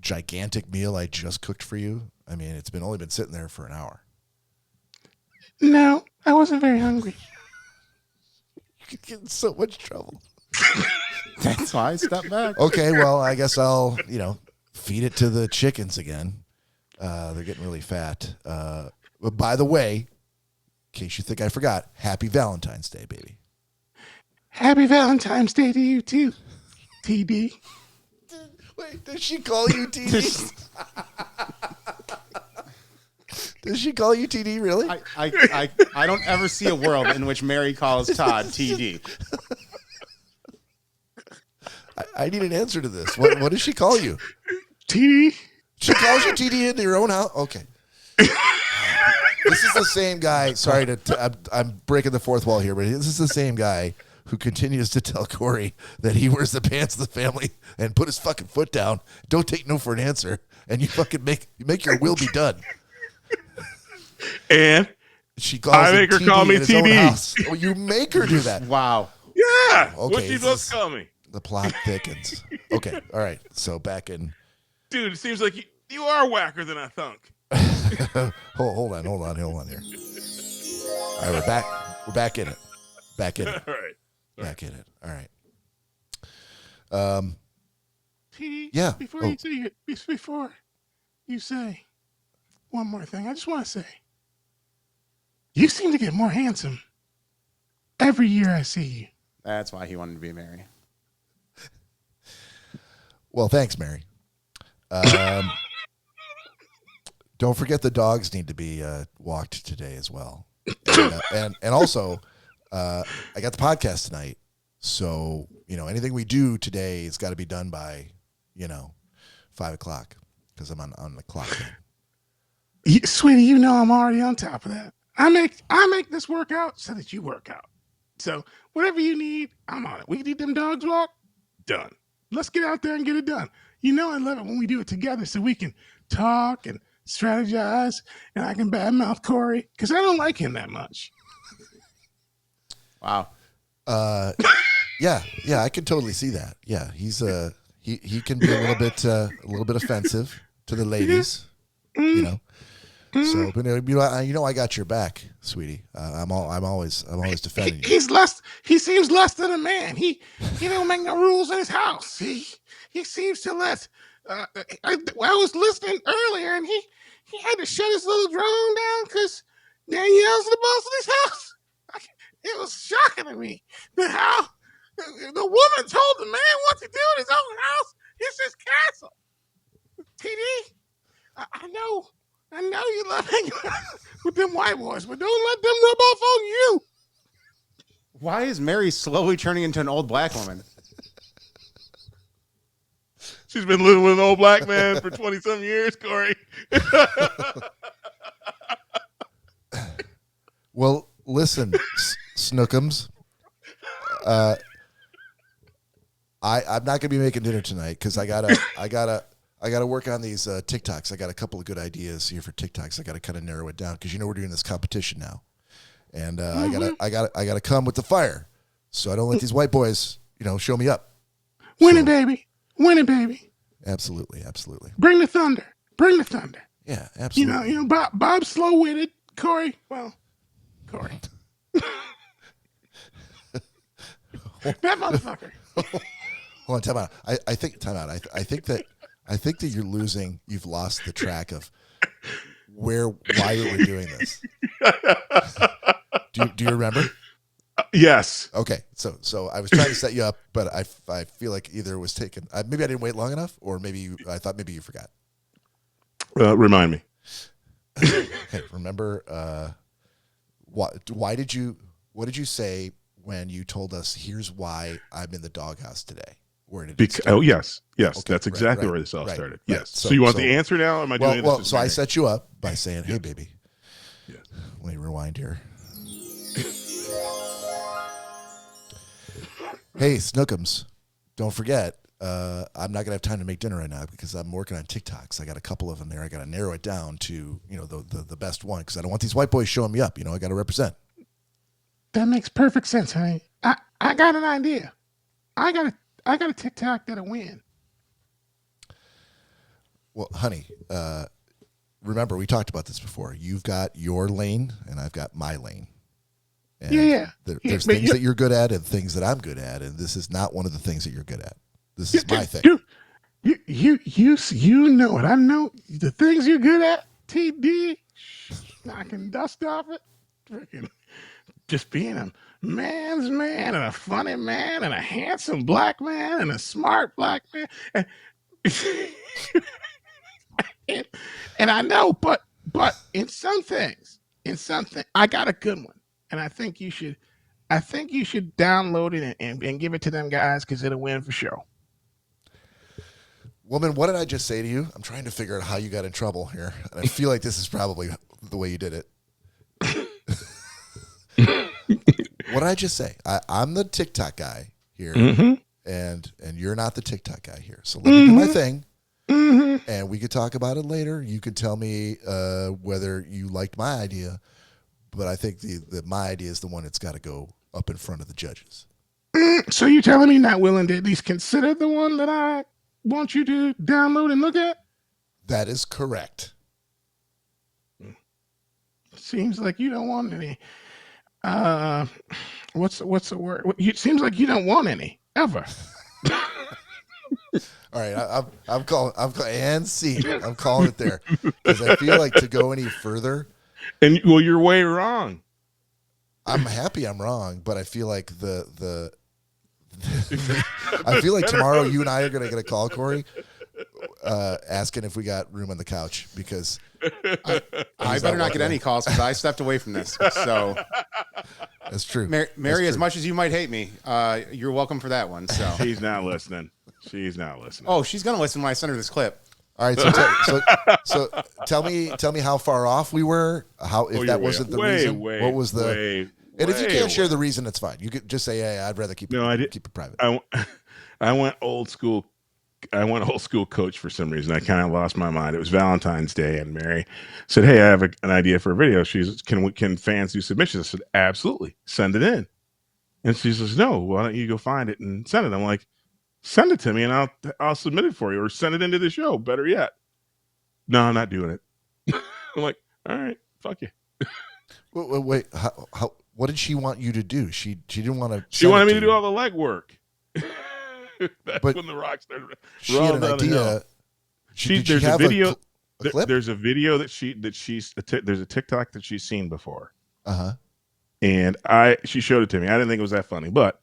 Speaker 1: gigantic meal I just cooked for you? I mean, it's only been sitting there for an hour.
Speaker 5: No, I wasn't very hungry.
Speaker 1: You could get in so much trouble.
Speaker 2: That's why I stepped back.
Speaker 1: Okay, well, I guess I'll, feed it to the chickens again. They're getting really fat. But by the way, in case you think I forgot, happy Valentine's Day, baby.
Speaker 5: Happy Valentine's Day to you too, TD.
Speaker 1: Wait, does she call you TD? Does she call you TD, really?
Speaker 2: I don't ever see a world in which Mary calls Todd TD.
Speaker 1: I need an answer to this. What does she call you?
Speaker 5: TD?
Speaker 1: She calls you TD into your own house? Okay. This is the same guy. Sorry I'm breaking the fourth wall here, but this is the same guy who continues to tell Cory that he wears the pants of the family and put his fucking foot down. Don't take no for an answer, and you fucking make your will be done.
Speaker 3: And
Speaker 1: she calls
Speaker 3: I make her call me TD.
Speaker 1: Oh, you make her do that.
Speaker 2: Wow.
Speaker 3: Yeah.
Speaker 1: Okay,
Speaker 3: What's she supposed to call me?
Speaker 1: The plot thickens. Okay. All right. So back in.
Speaker 3: Dude, it seems like you are whacker than I thunk.
Speaker 1: hold on here. All right, we're back. We're back in it.
Speaker 3: All right.
Speaker 1: Back in it. All right.
Speaker 5: TD,
Speaker 1: yeah.
Speaker 5: Before you say one more thing, I just want to say, you seem to get more handsome every year I see you.
Speaker 2: That's why he wanted to be Mary.
Speaker 1: Well, thanks, Mary. Don't forget the dogs need to be walked today as well. And also, I got the podcast tonight. So, anything we do today has got to be done by, 5 o'clock because I'm on the clock.
Speaker 5: Sweetie, I'm already on top of that. I make this work out so that you work out. So whatever you need, I'm on it. We need them dogs walk? Done. Let's get out there and get it done. I love it when we do it together so we can talk and strategize and I can badmouth Cory because I don't like him that much.
Speaker 2: Wow.
Speaker 1: Yeah, I can totally see that. Yeah, he's he can be a little bit offensive to the ladies, So, but I got your back, sweetie. I'm always defending you.
Speaker 5: He seems less than a man. He don't make no rules in his house. He seems to let. I was listening earlier, and he had to shut his little drone down because Danielle's the boss of his house. It was shocking to me that how the woman told the man what to do in his own house. It's his castle. TD, I know you love hanging out with them white boys, but don't let them rub off on you.
Speaker 2: Why is Mary slowly turning into an old black woman?
Speaker 3: She's been living with an old black man for 20-some years, Cory.
Speaker 1: Well, listen, Snookums. I'm not going to be making dinner tonight because I gotta work on these TikToks. I got a couple of good ideas here for TikToks. I got to kind of narrow it down because we're doing this competition now, and I gotta come with the fire, so I don't let these white boys show me up.
Speaker 5: Win it, baby.
Speaker 1: Absolutely.
Speaker 5: Bring the thunder.
Speaker 1: Yeah, absolutely.
Speaker 5: Bob's slow-witted. Cory. That motherfucker.
Speaker 1: Hold on, time out. I think that you've lost the track of why we're doing this. Do you remember?
Speaker 3: Yes.
Speaker 1: Okay. So I was trying to set you up, but I feel like either it was taken. Maybe I didn't wait long enough, or maybe I thought maybe you forgot.
Speaker 3: Remind me.
Speaker 1: Okay, remember what did you say when you told us here's why I'm in the doghouse today? Where did it start?
Speaker 3: Oh yes,
Speaker 1: Okay,
Speaker 3: that's exactly
Speaker 1: right,
Speaker 3: where this all
Speaker 1: right,
Speaker 3: started.
Speaker 1: right.
Speaker 3: Yes. So you want the answer now? Or am I doing this?
Speaker 1: So I set you up by saying, "Hey, baby."
Speaker 3: Yes.
Speaker 1: Let me rewind here. Hey, Snookums, don't forget, I'm not gonna have time to make dinner right now because I'm working on TikToks. I got a couple of them there. I got to narrow it down to the best one because I don't want these white boys showing me up. I got to represent.
Speaker 5: That makes perfect sense, honey. I got an idea. I got a TikTok that'll win.
Speaker 1: Well, honey, remember we talked about this before. You've got your lane and I've got my lane. And
Speaker 5: Yeah.
Speaker 1: There's things that you're good at and things that I'm good at, and this is not one of the things that you're good at. This is my thing.
Speaker 5: You know it. I know the things you're good at. TD, knocking dust off it. Freaking just being a man's man and a funny man and a handsome black man and a smart black man. And I know, but in some things, I got a good one. And I think you should download it and give it to them guys because it'll win for sure.
Speaker 1: Woman, what did I just say to you? I'm trying to figure out how you got in trouble here. And I feel like this is probably the way you did it. What did I just say? I'm the TikTok guy here, and you're not the TikTok guy here. So let me do my thing, and we could talk about it later. You could tell me whether you liked my idea, but I think my idea is the one that's got to go up in front of the judges.
Speaker 5: So you're telling me you're not willing to at least consider the one that I want you to download and look at?
Speaker 1: That is correct.
Speaker 5: Seems like you don't want any. What's the word? It seems like you don't want any ever.
Speaker 1: All right, I'm calling I'm calling it there because I feel like to go any further.
Speaker 3: And well, you're way wrong.
Speaker 1: I'm happy I'm wrong, but I feel like I feel like tomorrow you and I are going to get a call, Cory, asking if we got room on the couch because
Speaker 2: I better not get any calls because I stepped away from this. So
Speaker 1: that's true.
Speaker 2: Mary, as much as you might hate me, you're welcome for that one. So
Speaker 3: she's not listening.
Speaker 2: Oh, she's going to listen when I send her this clip.
Speaker 1: All right, so tell me how far off we were. If that wasn't the reason, what was the? And if you can't share the reason, it's fine. You could just say, "Hey, I'd rather keep it private."
Speaker 3: I went old school. I went old school coach for some reason. I kind of lost my mind. It was Valentine's Day, and Mary said, "Hey, I have an idea for a video." She's, "Can fans do submissions?" I said, "Absolutely, send it in." And she says, "No, why don't you go find it and send it?" I'm like, "Send it to me, and I'll submit it for you, or send it into the show. Better yet." No, I'm not doing it. I'm like, "All right, fuck you."
Speaker 1: Wait, how? What did she want you to do? She didn't want to.
Speaker 3: She wanted me to do all the legwork. That's
Speaker 1: but
Speaker 3: when the rock started.
Speaker 1: She had an idea.
Speaker 3: There's a video.
Speaker 1: A clip?
Speaker 3: There's a video there's a TikTok that she's seen before. And she showed it to me. I didn't think it was that funny, but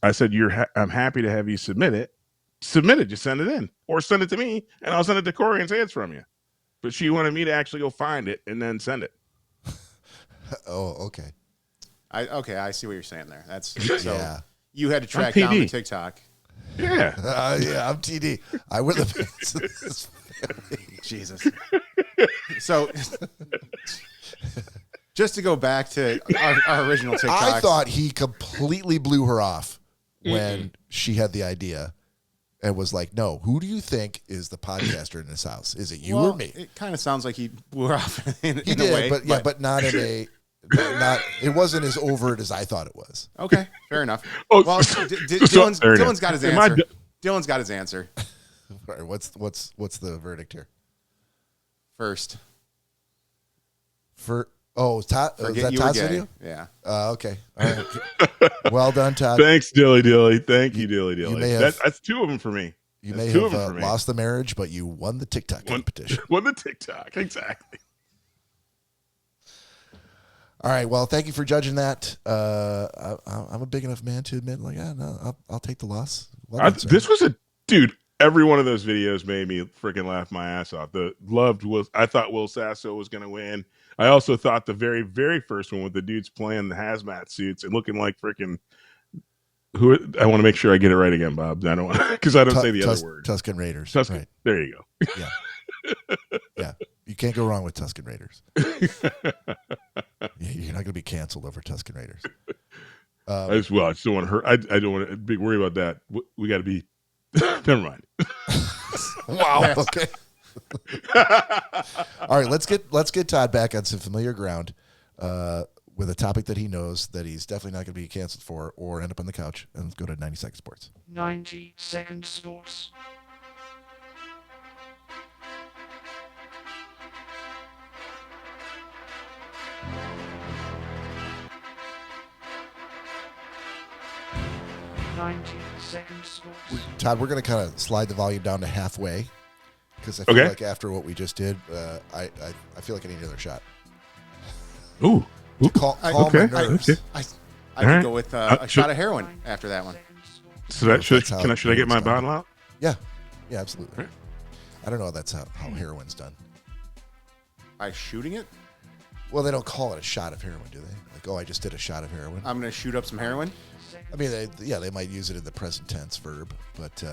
Speaker 3: I said, I'm happy to have you submit it. Submit it. Just send it in, or send it to me, and I'll send it to Cory and say it's from you. But she wanted me to actually go find it and then send it.
Speaker 1: Oh, okay.
Speaker 2: I see what you're saying there. That's
Speaker 1: yeah.
Speaker 2: You had to track down the TikTok.
Speaker 3: Yeah.
Speaker 1: Yeah, I'm TD. I wear the pants of this family.
Speaker 2: Jesus. So, just to go back to our original TikTok.
Speaker 1: I thought he completely blew her off when she had the idea and was like, "No, who do you think is the podcaster in this house? Is it you or me?"
Speaker 2: It kind of sounds like he blew her off in
Speaker 1: a way. But not in a... it wasn't as overt as I thought it was.
Speaker 2: Okay, fair enough. Well, Dylan's got his answer. Dylan's got his answer.
Speaker 1: All right, what's the verdict here?
Speaker 2: First.
Speaker 1: Todd. Is that Todd's video?
Speaker 2: Yeah.
Speaker 1: Okay. All right. Well done, Todd.
Speaker 3: Thanks, Dilly. Thank you, Dilly. That's two of them for me.
Speaker 1: You may have lost the marriage, but you won the TikTok competition.
Speaker 3: Won the TikTok, exactly.
Speaker 1: All right. Well, thank you for judging that. I'm a big enough man to admit, I'll take the loss. Well,
Speaker 3: this was dude. every one of those videos made me freaking laugh my ass off. I thought Will Sasso was going to win. I also thought the very, very first one with the dudes playing the hazmat suits and looking like freaking who. I want to make sure I get it right again, Bob. I don't want because I don't say the other word.
Speaker 1: Tuscan Raiders.
Speaker 3: Tuscan.
Speaker 1: Right.
Speaker 3: There you go.
Speaker 1: Yeah. Yeah. You can't go wrong with Tuscan Raiders. You're not going to be canceled over Tuscan Raiders.
Speaker 3: I just don't want to hurt. I don't want to be worried about that. We got to be. Never mind.
Speaker 1: Wow. Okay. All right. Let's get Todd back on some familiar ground with a topic that he knows that he's definitely not going to be canceled for or end up on the couch. And let's go to 90 Second Sports.
Speaker 11: 90 Second Sports.
Speaker 1: Todd, we're going to kind of slide the volume down to halfway because I feel like after what we just did, I feel like I need another shot.
Speaker 3: Ooh.
Speaker 1: Calm my nerves.
Speaker 2: I could go with a shot of heroin after that one.
Speaker 3: So should I get my bottle out?
Speaker 1: Yeah. Yeah, absolutely. Right. I don't know if that's how heroin's done.
Speaker 2: By shooting it?
Speaker 1: Well, they don't call it a shot of heroin, do they? Like, I just did a shot of heroin.
Speaker 2: I'm going to shoot up some heroin?
Speaker 1: I mean, they might use it in the present tense verb, but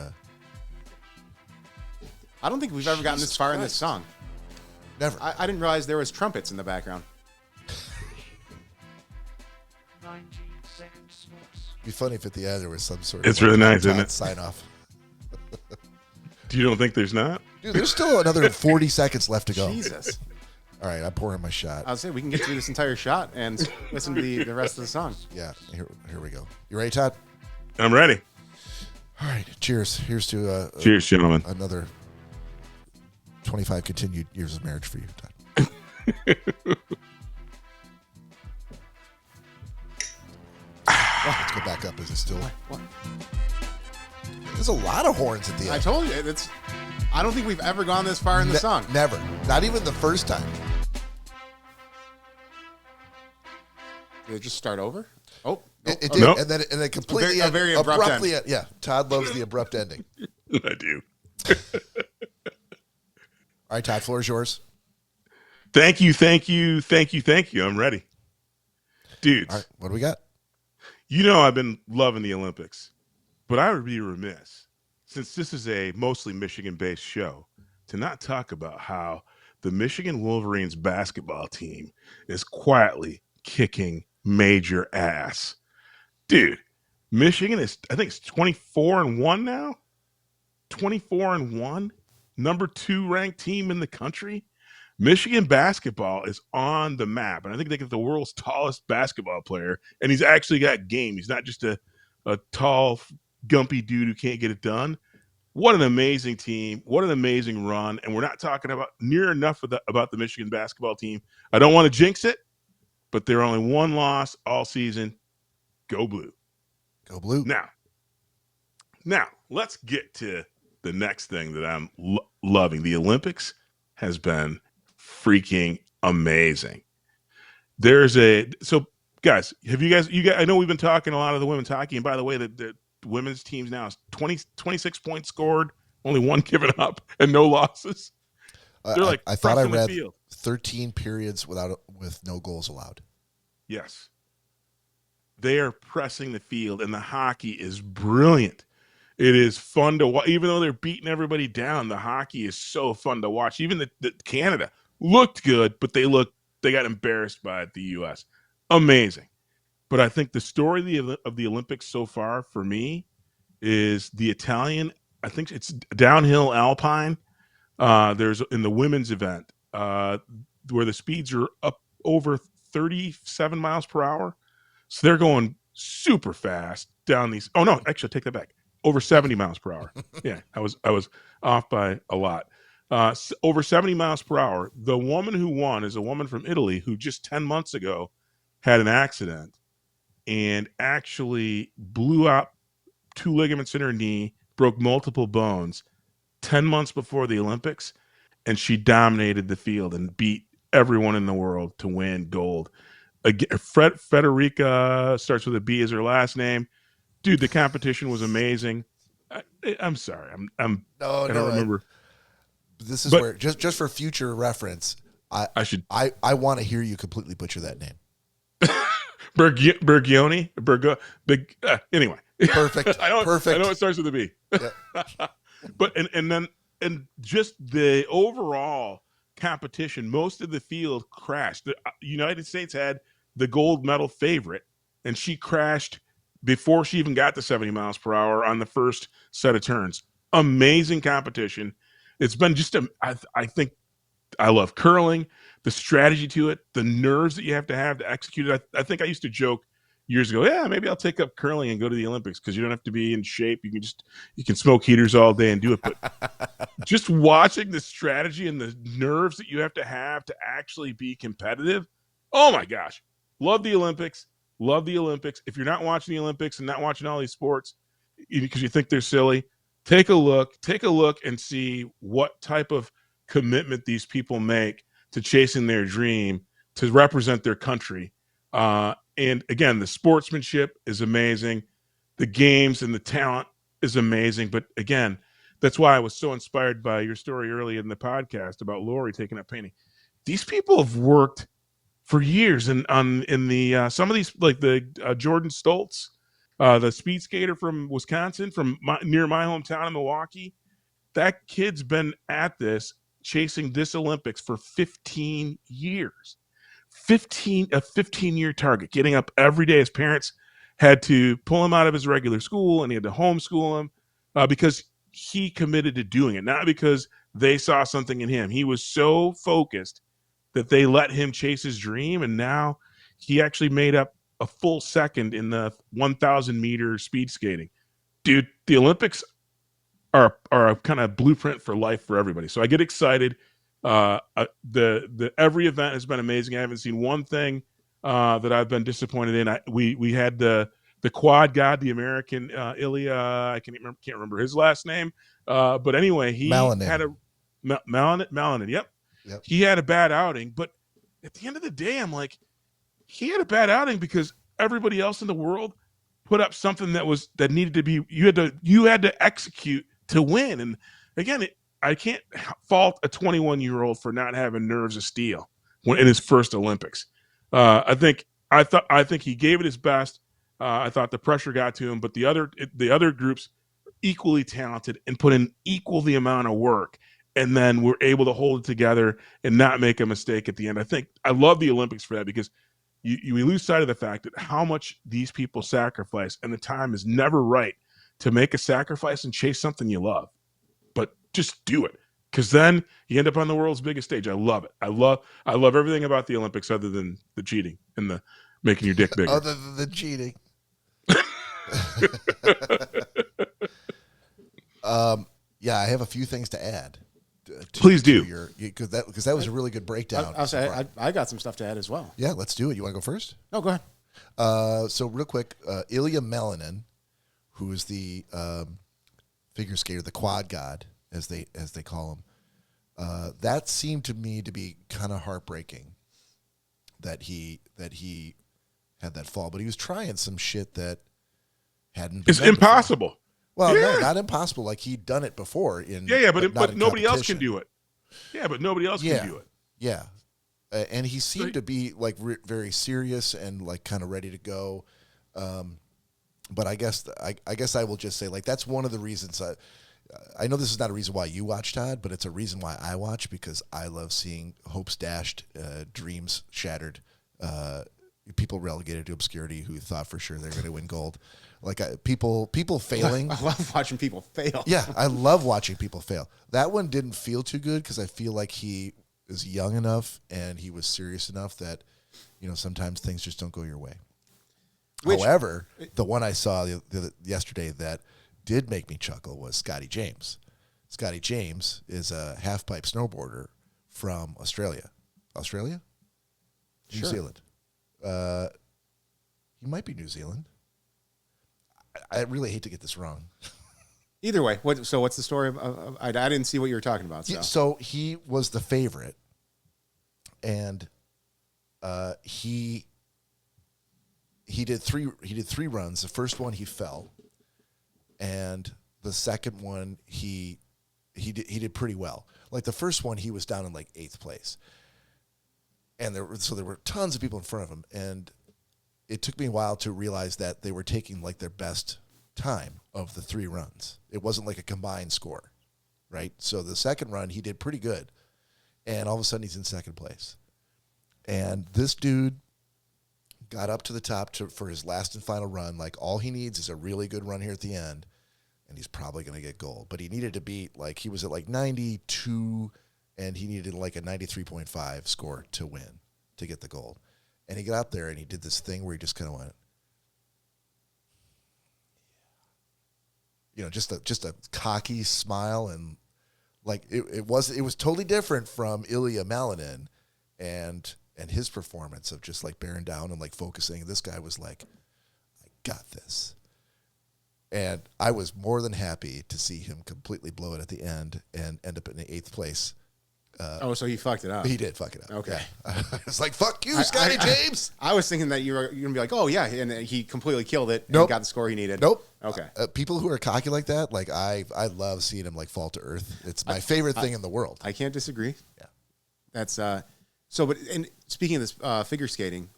Speaker 2: I don't think we've ever gotten this far in this song.
Speaker 1: Never.
Speaker 2: I didn't realize there was trumpets in the background.
Speaker 11: 90 seconds.
Speaker 1: It'd be funny if at the end there was some sort of.
Speaker 3: It's really nice, isn't it?
Speaker 1: Sign off.
Speaker 3: You don't think there's not?
Speaker 1: Dude, there's still another 40 seconds left to go.
Speaker 2: Jesus.
Speaker 1: All right, I'm pouring my shot.
Speaker 2: I was saying we can get through this entire shot and listen to the rest of the song.
Speaker 1: Yeah, here we go. You ready, Todd?
Speaker 3: I'm ready.
Speaker 1: All right, cheers. Here's to
Speaker 3: cheers, gentlemen.
Speaker 1: Another 25 continued years of marriage for you, Todd. Let's go back up. Is it still?
Speaker 2: What?
Speaker 1: There's a lot of horns at the end.
Speaker 2: I told you, I don't think we've ever gone this far in the song.
Speaker 1: Never. Not even the first time.
Speaker 2: Did it just start over? Oh,
Speaker 1: it did, and then completely
Speaker 2: a very abruptly
Speaker 1: end. Yeah, Todd loves the abrupt ending.
Speaker 3: I do.
Speaker 1: All right, Todd, floor is yours.
Speaker 3: Thank you. I'm ready, dudes.
Speaker 1: All right, what do we got?
Speaker 3: You know I've been loving the Olympics, but I would be remiss, since this is a mostly Michigan-based show, to not talk about how the Michigan Wolverines basketball team is quietly kicking major ass. Dude, Michigan is, I think it's 24-1 now. 24-1, number 2 ranked team in the country. Michigan basketball is on the map, and I think they get the world's tallest basketball player, and he's actually got game. He's not just a tall, gumpy dude who can't get it done. What an amazing team. What an amazing run. And we're not talking about near enough about the Michigan basketball team. I don't want to jinx it, but they're only one loss all season. Go Blue.
Speaker 1: Go Blue.
Speaker 3: Now let's get to the next thing that I'm loving. The Olympics has been freaking amazing. So guys, I know we've been talking a lot of the women's hockey, and by the way, the women's teams now is 26 points scored, only one given up, and no losses. They're
Speaker 1: I thought I read 13 periods with no goals allowed.
Speaker 3: Yes. They are pressing the field, and the hockey is brilliant. It is fun to watch. Even though they're beating everybody down, the hockey is so fun to watch. Even the Canada looked good, but they got embarrassed by the U.S. Amazing. But I think the story of the Olympics so far for me is the Italian, I think it's downhill alpine. There's in the women's event where the speeds are up over 37 miles per hour. So they're going super fast down these. Oh, no, actually, take that back. Over 70 miles per hour. Yeah, I was off by a lot. Over 70 miles per hour. The woman who won is a woman from Italy who just 10 months ago had an accident and actually blew out 2 ligaments in her knee, broke multiple bones 10 months before the Olympics, and she dominated the field and beat everyone in the world to win gold. Federica starts with a B as her last name. Dude, the competition was amazing. I'm sorry.
Speaker 1: No,
Speaker 3: I don't remember.
Speaker 1: This is
Speaker 3: But-
Speaker 1: where just for future reference,
Speaker 3: I should
Speaker 1: I want to hear you completely butcher that name.
Speaker 3: Bergioni, anyway.
Speaker 1: Perfect.
Speaker 3: I know
Speaker 1: Perfect.
Speaker 3: it starts with a B.
Speaker 1: Yeah.
Speaker 3: But and just the overall competition, most of the field crashed. The United States had the gold medal favorite, and she crashed before she even got to 70 miles per hour on the first set of turns. Amazing competition. It's been just I think I love curling, the strategy to it, the nerves that you have to execute it. I think I used to joke years ago, yeah, maybe I'll take up curling and go to the Olympics because you don't have to be in shape. You can smoke heaters all day and do it. But just watching the strategy and the nerves that you have to actually be competitive. Oh my gosh. Love the Olympics. Love the Olympics. If you're not watching the Olympics and not watching all these sports because you think they're silly, take a look and see what type of commitment these people make to chasing their dream to represent their country. And again, the sportsmanship is amazing. The games and the talent is amazing. But again, that's why I was so inspired by your story early in the podcast about Lori taking up painting. These people have worked for years in the some of these, like the Jordan Stoltz, the speed skater from Wisconsin, near my hometown in Milwaukee. That kid's been at this, chasing this Olympics for 15 years. A 15-year target, getting up every day. His parents had to pull him out of his regular school and he had to homeschool him because he committed to doing it, not because they saw something in him. He was so focused that they let him chase his dream, and now he actually made up a full second in the 1,000 meter speed skating. Dude, the Olympics are a kind of blueprint for life for everybody. So I get excited. The every event has been amazing. I haven't seen one thing that I've been disappointed in. We had the quad god, the American Ilya. I can't remember his last name. But anyway, he
Speaker 1: Malinin.
Speaker 3: had a Malinin. Yep. He had a bad outing, but at the end of the day, I'm like, he had a bad outing because everybody else in the world put up something that needed to be. You had to execute to win. And again, I can't fault a 21-year-old for not having nerves of steel in his first Olympics. I think he gave it his best. I thought the pressure got to him, but the other groups equally talented and put in equal the amount of work, and then were able to hold it together and not make a mistake at the end. I think I love the Olympics for that because you lose sight of the fact that how much these people sacrifice, and the time is never right to make a sacrifice and chase something you love. But just do it, because then you end up on the world's biggest stage. I love it. I love everything about the Olympics other than the cheating and the making your dick bigger.
Speaker 1: Other than the cheating. Yeah, I have a few things to add.
Speaker 3: Please do.
Speaker 1: Because that was a really good breakdown.
Speaker 2: I got some stuff to add as well.
Speaker 1: Yeah, let's do it. You want to go first?
Speaker 2: No, go ahead.
Speaker 1: So real quick, Ilya Malinin, who is the figure skater, the quad god, as they call him, that seemed to me to be kind of heartbreaking that he had that fall. But he was trying some shit that hadn't been
Speaker 3: It's impossible.
Speaker 1: Before. Well, no, not impossible. Like he'd done it before.
Speaker 3: But nobody else can do it. Yeah, but nobody else can do it.
Speaker 1: Yeah, and he seemed to be like very serious and like kind of ready to go. But I guess I will just say, like, that's one of the reasons I know this is not a reason why you watch, Todd, but it's a reason why I watch, because I love seeing hopes dashed, dreams shattered, people relegated to obscurity who thought for sure they're going to win gold. Like people failing.
Speaker 2: I love watching people fail.
Speaker 1: Yeah, I love watching people fail. That one didn't feel too good because I feel like he is young enough and he was serious enough that, sometimes things just don't go your way. However, the one I saw yesterday that did make me chuckle was Scotty James. Scotty James is a half-pipe snowboarder from Australia. Australia? New Zealand. He might be New Zealand. I really hate to get this wrong.
Speaker 2: Either way, what's the story of I didn't see what you were talking about.
Speaker 1: So he was the favorite, and he did three runs. The first one he fell, and the second one he did pretty well. Like the first one, he was down in like 8th place, and there were tons of people in front of him, and it took me a while to realize that they were taking like their best time of the 3 runs. It wasn't like a combined score, right? So the second run, he did pretty good, and all of a sudden he's in 2nd place, and this dude got up to the top for his last and final run. Like all he needs is a really good run here at the end, and he's probably going to get gold. But he needed to beat, like he was at like 92, and he needed like a 93.5 score to win, to get the gold. And he got up there and he did this thing where he just kind of went, just a cocky smile, and like it was totally different from Ilya Malinin and his performance of just like bearing down and like focusing. This guy was like, I got this. And I was more than happy to see him completely blow it at the end and end up in the 8th place.
Speaker 2: So he fucked it up.
Speaker 1: He did fuck it up.
Speaker 2: Okay.
Speaker 1: Yeah. I was like, fuck you, Scotty James.
Speaker 2: I was thinking that you're going to be like, oh, yeah, and he completely killed it
Speaker 1: Nope.
Speaker 2: and got the score he needed.
Speaker 1: Nope.
Speaker 2: Okay.
Speaker 1: People who are cocky like that, like I love seeing him like fall to earth. It's my favorite thing in the world.
Speaker 2: I can't disagree.
Speaker 1: Yeah.
Speaker 2: That's but speaking of this figure skating,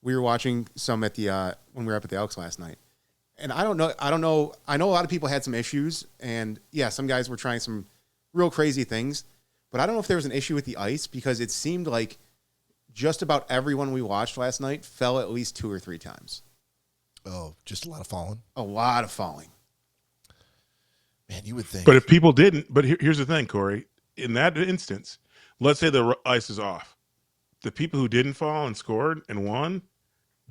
Speaker 2: we were watching some at the when we were up at the Elks last night. And I don't know. I know a lot of people had some issues, and yeah, some guys were trying some real crazy things. But I don't know if there was an issue with the ice, because it seemed like just about everyone we watched last night fell at least 2 or 3 times.
Speaker 1: Oh, just a lot of falling?
Speaker 2: A lot of falling.
Speaker 1: Man, you would think.
Speaker 3: But if people didn't, here's the thing, Corey. In that instance, let's say the ice is off. The people who didn't fall and scored and won,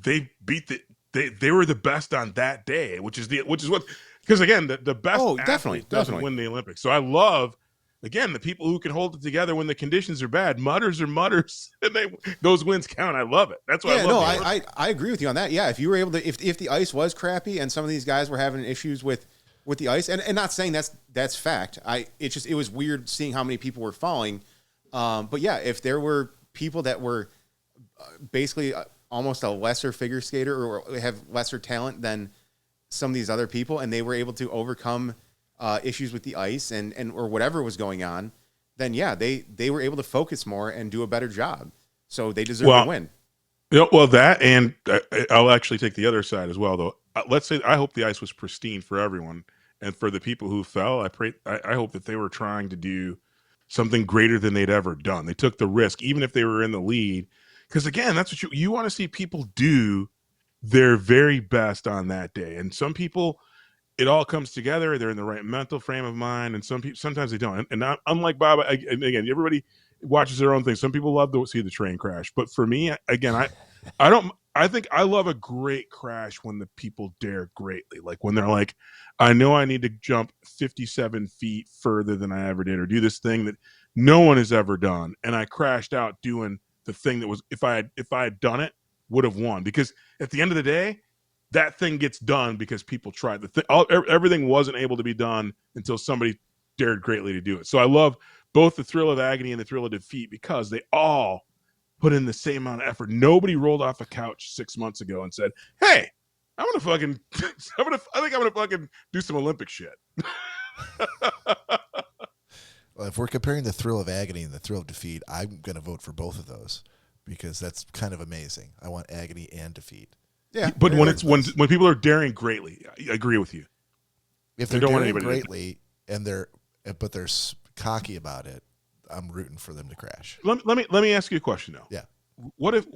Speaker 3: they beat they were the best on that day, which is what, because again, the best
Speaker 2: definitely
Speaker 3: doesn't win the Olympics. So I love, again, the people who can hold it together when the conditions are bad. Mutters are mutters, and those wins count. I love it. That's why I love it.
Speaker 2: I agree with you on that. Yeah, if you were able to, if the ice was crappy and some of these guys were having issues with the ice, and not saying that's fact. It was weird seeing how many people were falling. But yeah, if there were people that were basically almost a lesser figure skater or have lesser talent than some of these other people, and they were able to overcome issues with the ice and or whatever was going on, then yeah, they were able to focus more and do a better job. So they deserve to win.
Speaker 3: Yeah, well, that, and I'll actually take the other side as well, though. Let's say I hope the ice was pristine for everyone, and for the people who fell, I hope that they were trying to do something greater than they'd ever done. They took the risk, even if they were in the lead, because again, that's what you want to see people do their very best on that day. And some people, it all comes together. They're in the right mental frame of mind, and some people sometimes they don't. And unlike Bob, again, everybody watches their own thing. Some people love to see the train crash, but for me, again, I don't. I think I love a great crash when the people dare greatly, like when they're like, I know I need to jump 57 feet further than I ever did, or do this thing that no one has ever done, and I crashed out doing the thing that was, if I had done it, would have won. Because at the end of the day, that thing gets done because people tried. Everything wasn't able to be done until somebody dared greatly to do it. So I love both the thrill of agony and the thrill of defeat, because they all put in the same amount of effort. Nobody rolled off a couch 6 months ago and said, "Hey, I think I'm gonna fucking do some Olympic shit."
Speaker 1: Well, if we're comparing the thrill of agony and the thrill of defeat, I'm going to vote for both of those, because that's kind of amazing. I want agony and defeat.
Speaker 2: Yeah,
Speaker 3: but when people are daring greatly, I agree with you.
Speaker 1: If they're daring greatly and they're cocky about it, I'm rooting for them to crash.
Speaker 3: Let me ask you a question though.
Speaker 1: Yeah.
Speaker 3: What if,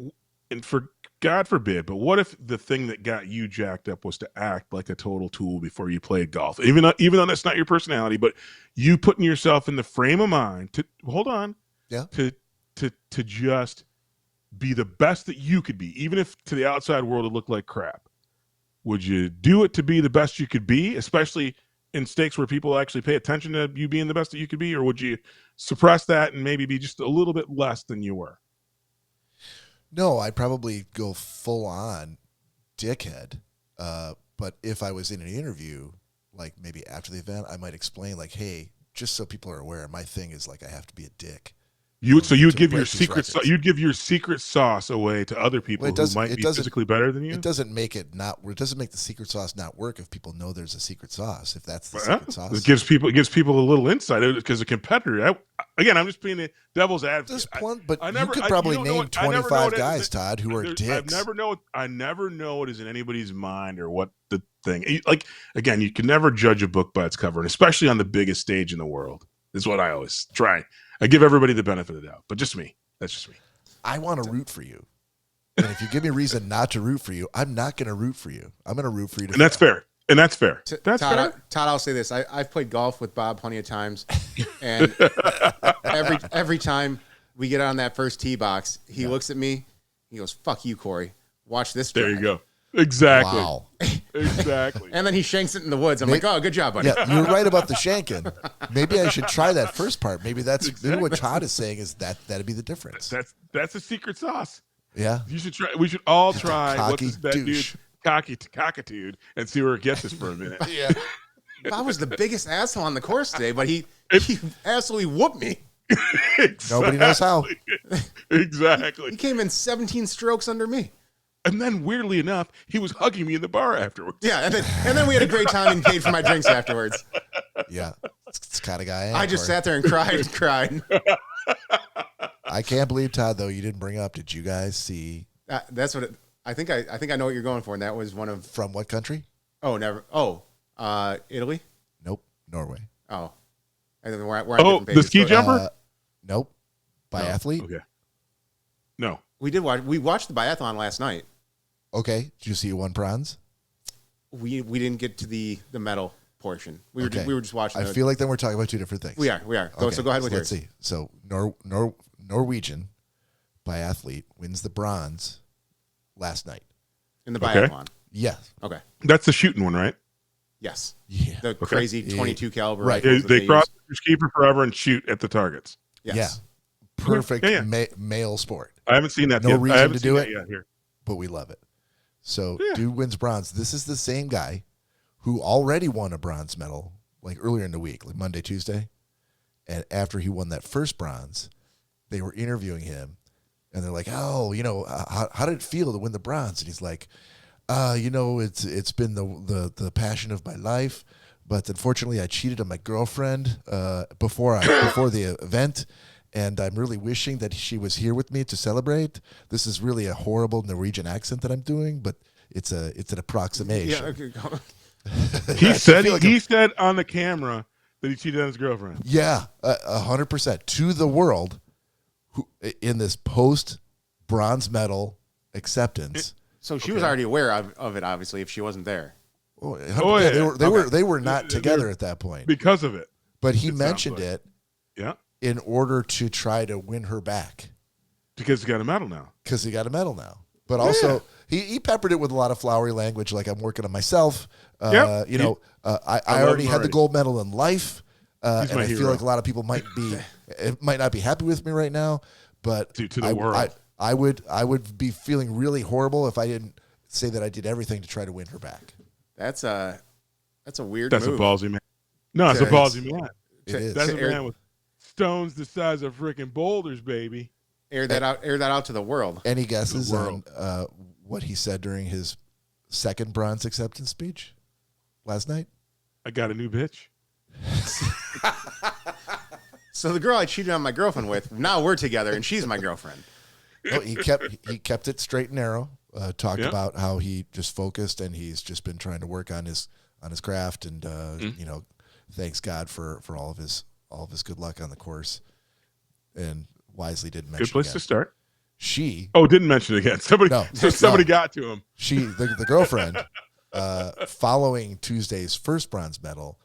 Speaker 3: and for God forbid, but what if the thing that got you jacked up was to act like a total tool before you played golf? Even though that's not your personality, but you putting yourself in the frame of mind to to just be the best that you could be, even if to the outside world it looked like crap. Would you do it to be the best you could be, especially in stakes where people actually pay attention to you being the best that you could be, or would you suppress that and maybe be just a little bit less than you were?
Speaker 1: No, I'd probably go full on dickhead. But if I was in an interview, like maybe after the event, I might explain like, hey, just so people are aware, my thing is like I have to be a dick
Speaker 3: You'd give your
Speaker 1: break these
Speaker 3: secret
Speaker 1: records.
Speaker 3: you'd give your secret sauce away to other people
Speaker 1: Well,
Speaker 3: who might be physically better than you.
Speaker 1: It doesn't make it doesn't make the secret sauce not work if people know there's a secret sauce. If that's the secret sauce,
Speaker 3: it gives people a little insight because a competitor. I'm just being a devil's advocate.
Speaker 1: But you could probably name 25 guys, Todd, who are dicks.
Speaker 3: I never know what is in anybody's mind or what the thing. Like again, you can never judge a book by its cover, and especially on the biggest stage in the world. Is what I always try. I give everybody the benefit of the doubt, but just me. That's just me.
Speaker 1: I want to root for you. And if you give me a reason not to root for you, I'm not going to root for you. I'm going to root for you.
Speaker 3: And that's fair. That's fair.
Speaker 2: Todd, I'll say this. I've played golf with Bob plenty of times. And every time we get on that first tee box, he looks at me. He goes, "Fuck you, Cory. Watch this drive."
Speaker 3: There you go. Exactly.
Speaker 1: Wow.
Speaker 3: Exactly.
Speaker 2: And then he shanks it in the woods. I'm like, "Oh, good job, buddy."
Speaker 1: Yeah, you're right about the shanking. Maybe I should try that first part. Maybe maybe what Todd is saying is that'd be the difference.
Speaker 3: That's a secret sauce.
Speaker 1: Yeah.
Speaker 3: You should try. We should all try
Speaker 1: cocky
Speaker 3: that dude cockitude and see where it gets us for a minute.
Speaker 1: Yeah.
Speaker 2: Bob was the biggest asshole on the course today, but he absolutely whooped me.
Speaker 3: Exactly.
Speaker 1: Nobody knows how.
Speaker 3: Exactly.
Speaker 2: He came in 17 strokes under me.
Speaker 3: And then, weirdly enough, he was hugging me in the bar afterwards.
Speaker 2: Yeah, and then we had a great time and paid for my drinks afterwards.
Speaker 1: Yeah, it's the kind of guy I am.
Speaker 2: I just sat there and cried.
Speaker 1: I can't believe, Todd, though, you didn't bring up. Did you guys see?
Speaker 2: That's what I think. I think I know what you're going for, and that was one of
Speaker 1: From what country?
Speaker 2: Oh, never. Oh, Italy.
Speaker 1: Nope, Norway.
Speaker 2: Oh, and then we're on different
Speaker 3: the
Speaker 2: pages.
Speaker 3: ski jumper.
Speaker 1: Nope, biathlete.
Speaker 3: Okay. No,
Speaker 2: we watched the biathlon last night.
Speaker 1: Okay, did you see who won bronze?
Speaker 2: We didn't get to the medal portion. We were just watching.
Speaker 1: I feel like then we're talking about two different things.
Speaker 2: We are. So go ahead with yours.
Speaker 1: Let's see. So Norwegian biathlete wins the bronze last night
Speaker 2: in the biathlon.
Speaker 1: Yes.
Speaker 2: Okay.
Speaker 3: That's the shooting one, right?
Speaker 2: Yes.
Speaker 1: Yeah.
Speaker 2: The crazy 22 caliber.
Speaker 1: Right.
Speaker 2: Rifles
Speaker 3: They cross the keeper forever and shoot at the targets.
Speaker 2: Yes.
Speaker 1: Yeah. Perfect
Speaker 3: Yeah.
Speaker 1: male sport.
Speaker 3: I haven't seen that.
Speaker 1: No
Speaker 3: yet. I
Speaker 1: reason
Speaker 3: haven't
Speaker 1: to
Speaker 3: seen
Speaker 1: do
Speaker 3: that
Speaker 1: it.
Speaker 3: yet here.
Speaker 1: But we love it. So dude wins bronze. This is the same guy who already won a bronze medal like earlier in the week, like Monday, Tuesday. And after he won that first bronze, they were interviewing him and they're like, "Oh, how did it feel to win the bronze?" And he's like, it's been the passion of my life, but unfortunately I cheated on my girlfriend before the event. And I'm really wishing that she was here with me to celebrate. This is really a horrible Norwegian accent that I'm doing, but it's an approximation.
Speaker 2: Yeah. Okay.
Speaker 3: He said on the camera that he cheated on his girlfriend.
Speaker 1: Yeah, 100% to the world, who in this post bronze medal acceptance.
Speaker 2: So she was already aware of it, obviously, if she wasn't there.
Speaker 1: They were not together at that point
Speaker 3: because of it.
Speaker 1: But he mentioned it.
Speaker 3: Yeah.
Speaker 1: In order to try to win her back.
Speaker 3: Because he got a medal now.
Speaker 1: But also, he peppered it with a lot of flowery language, like I'm working on myself. I already had the gold medal in life. And I feel like a lot of people might not be happy with me right now. But
Speaker 3: to the world.
Speaker 1: I would be feeling really horrible if I didn't say that I did everything to try to win her back.
Speaker 2: That's a weird
Speaker 3: That's
Speaker 2: move.
Speaker 3: a ballsy man. No, it's a ballsy man.
Speaker 1: It is.
Speaker 3: That's a man with stones the size of freaking boulders, baby.
Speaker 2: Air that out to the world.
Speaker 1: Any guesses on what he said during his second bronze acceptance speech last night?
Speaker 3: I got a new bitch.
Speaker 2: So the girl I cheated on my girlfriend with, now we're together and she's my girlfriend.
Speaker 1: No, he kept it straight and narrow. Talked about how he just focused and he's just been trying to work on his craft and thanks God for all of his good luck on the course, and wisely didn't mention.
Speaker 3: Good place to start.
Speaker 1: Didn't
Speaker 3: mention it again. Somebody got to him.
Speaker 1: The girlfriend, following Tuesday's first bronze medal,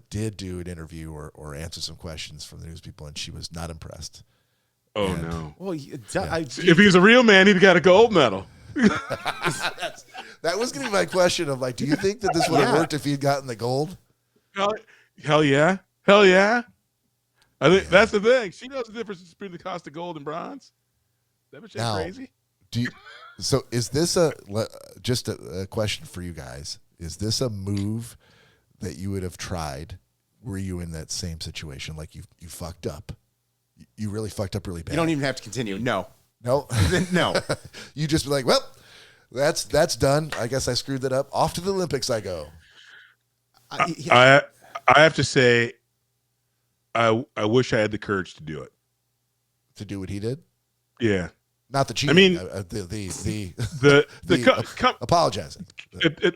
Speaker 1: did do an interview or answer some questions from the news people, and she was not impressed.
Speaker 3: Oh no!
Speaker 2: Well,
Speaker 3: if he's a real man, he'd got a gold medal.
Speaker 1: That was going to be my question of do you think that this would have worked if he'd gotten the gold?
Speaker 3: Hell yeah. I think that's the thing. She knows the difference between the cost of gold and bronze. That bitch ain't crazy.
Speaker 1: So is this just a question for you guys? Is this a move that you would have tried were you in that same situation? Like you fucked up. You really fucked up really bad.
Speaker 2: You don't even have to continue. No.
Speaker 1: No.
Speaker 2: No.
Speaker 1: You just be like, well, that's done. I guess I screwed that up. Off to the Olympics I go.
Speaker 3: I have to say, I wish I had the courage to do it.
Speaker 1: To do what he did?
Speaker 3: Yeah.
Speaker 1: Not the cheating.
Speaker 3: I mean,
Speaker 1: the apologizing.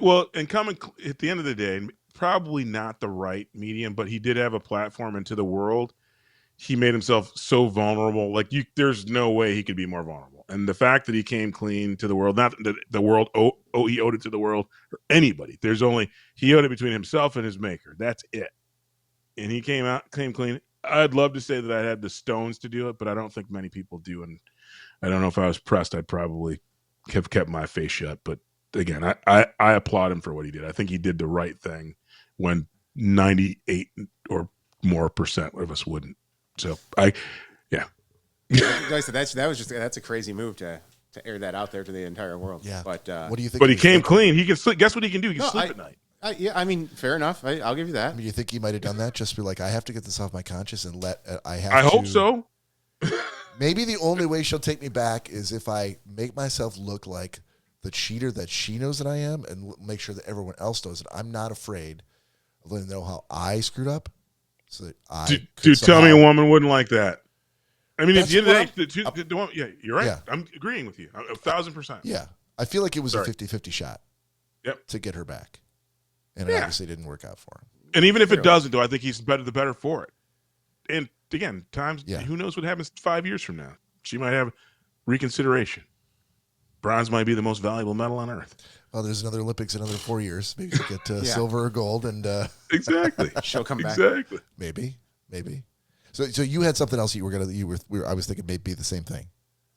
Speaker 3: Well, and coming at the end of the day, probably not the right medium, but he did have a platform into the world. He made himself so vulnerable. Like there's no way he could be more vulnerable. And the fact that he came clean to the world, not that the world, he owed it to the world or anybody. He owed it between himself and his maker. That's it. And he came clean. I'd love to say that I had the stones to do it, but I don't think many people do. And I don't know if I was pressed, I'd probably have kept my face shut. But again, I applaud him for what he did. I think he did the right thing when 98 or more percent of us wouldn't. So yeah.
Speaker 2: Like I said, that's a crazy move to air that out there to the entire world.
Speaker 1: Yeah.
Speaker 2: But
Speaker 1: what do you think?
Speaker 3: But he came clean. He can sleep. Guess what he can do? He can sleep at night.
Speaker 2: Yeah, I mean, fair enough. I'll give you that.
Speaker 1: I mean, you think he might have done that? Just be like, I have to get this off my conscience and I
Speaker 3: hope so.
Speaker 1: Maybe the only way she'll take me back is if I make myself look like the cheater that she knows that I am, and make sure that everyone else knows that I'm not afraid of letting them know how I screwed up. So that
Speaker 3: tell me a woman wouldn't like that. I mean, at the end of the day, yeah, you're right.
Speaker 1: Yeah.
Speaker 3: I'm agreeing with you 1,000%.
Speaker 1: Yeah, I feel like it was a 50-50 shot.
Speaker 3: Yep.
Speaker 1: To get her back, and it obviously didn't work out for him.
Speaker 3: And even if it doesn't, though, I think he's the better for it. And again,
Speaker 1: Yeah.
Speaker 3: Who knows what happens 5 years from now? She might have reconsideration. Bronze might be the most valuable medal on earth.
Speaker 1: Well, there's another Olympics in anher 4 years. Maybe she'll get silver or gold, and
Speaker 3: exactly,
Speaker 2: she'll come back.
Speaker 3: Exactly,
Speaker 1: maybe. So you had something else I was thinking may be the same thing.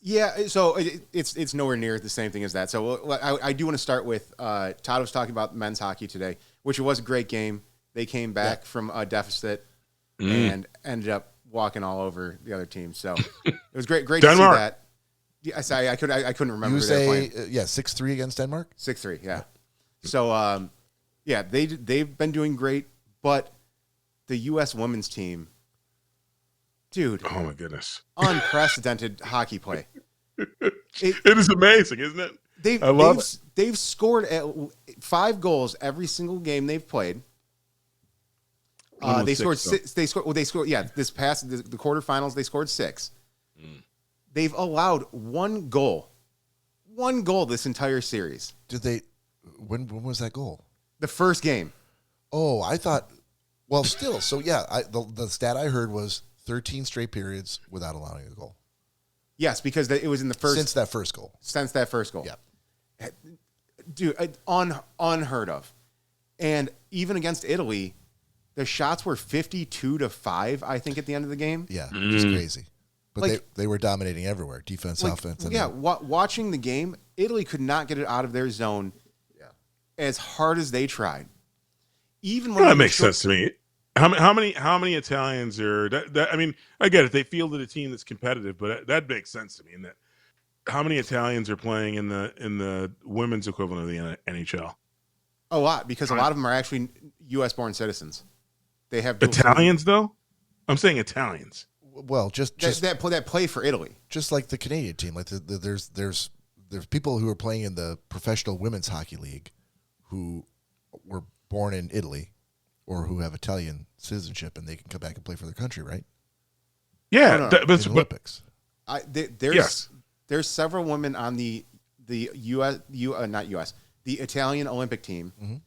Speaker 2: Yeah, so it's nowhere near the same thing as that. So I do want to start with Todd was talking about men's hockey today, which was a great game. They came back from a deficit and ended up walking all over the other team. So it was great to see that. Yeah, sorry, I couldn't remember.
Speaker 1: You say 6-3 against Denmark.
Speaker 2: 6-3, yeah. So they've been doing great, but the U.S. women's team, dude.
Speaker 3: Oh my goodness,
Speaker 2: unprecedented hockey play.
Speaker 3: It is amazing, isn't it?
Speaker 2: They've scored 5 goals every single game they've played. They scored 6. They scored. This past the quarterfinals, they scored 6. They've allowed 1 goal this entire series.
Speaker 1: Did they? When was that goal?
Speaker 2: The first game.
Speaker 1: Oh, I thought. Well, still. So yeah, the stat I heard was 13 straight periods without allowing a goal.
Speaker 2: Yes, because it was in the first
Speaker 1: since that first goal.
Speaker 2: Yeah, dude, unheard of. And even against Italy, the shots were 52-5. I think at the end of the game.
Speaker 1: Yeah, just crazy. But they were dominating everywhere, defense, offense.
Speaker 2: Yeah, watching the game, Italy could not get it out of their zone as hard as they tried. Even when
Speaker 3: that makes sense to me. How many Italians are that? I mean, I get it. They fielded a team that's competitive, but that makes sense to me. In that, how many Italians are playing in the women's equivalent of the NHL?
Speaker 2: A lot, because a lot of them are actually U.S. born citizens. They have
Speaker 3: Italians, though. I'm saying Italians.
Speaker 1: Well, just
Speaker 2: that play for Italy,
Speaker 1: just like the Canadian team. Like there's people who are playing in the professional women's hockey league who were born in Italy or who have Italian citizenship, and they can come back and play for their country, right?
Speaker 3: Yeah,
Speaker 2: no.
Speaker 1: In the Olympics.
Speaker 2: There's several women on the Italian Olympic team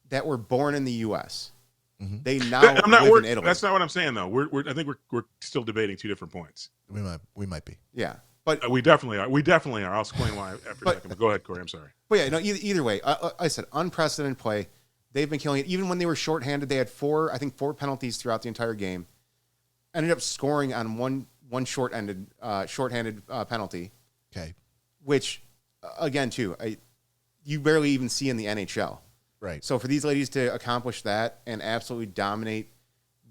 Speaker 2: that were born in the U.S. They now live in Italy.
Speaker 3: That's not what I'm saying, though. I think we're still debating 2 different points.
Speaker 1: We might be.
Speaker 2: Yeah, but
Speaker 3: we definitely are. We definitely are. I'll explain why after a second. But go ahead, Cory. I'm sorry.
Speaker 2: But yeah, no. Either way, I said unprecedented play. They've been killing it. Even when they were shorthanded, they had 4 penalties throughout the entire game. Ended up scoring on one shorthanded penalty.
Speaker 1: Okay.
Speaker 2: Which, again, too, you barely even see in the NHL.
Speaker 1: Right.
Speaker 2: So for these ladies to accomplish that and absolutely dominate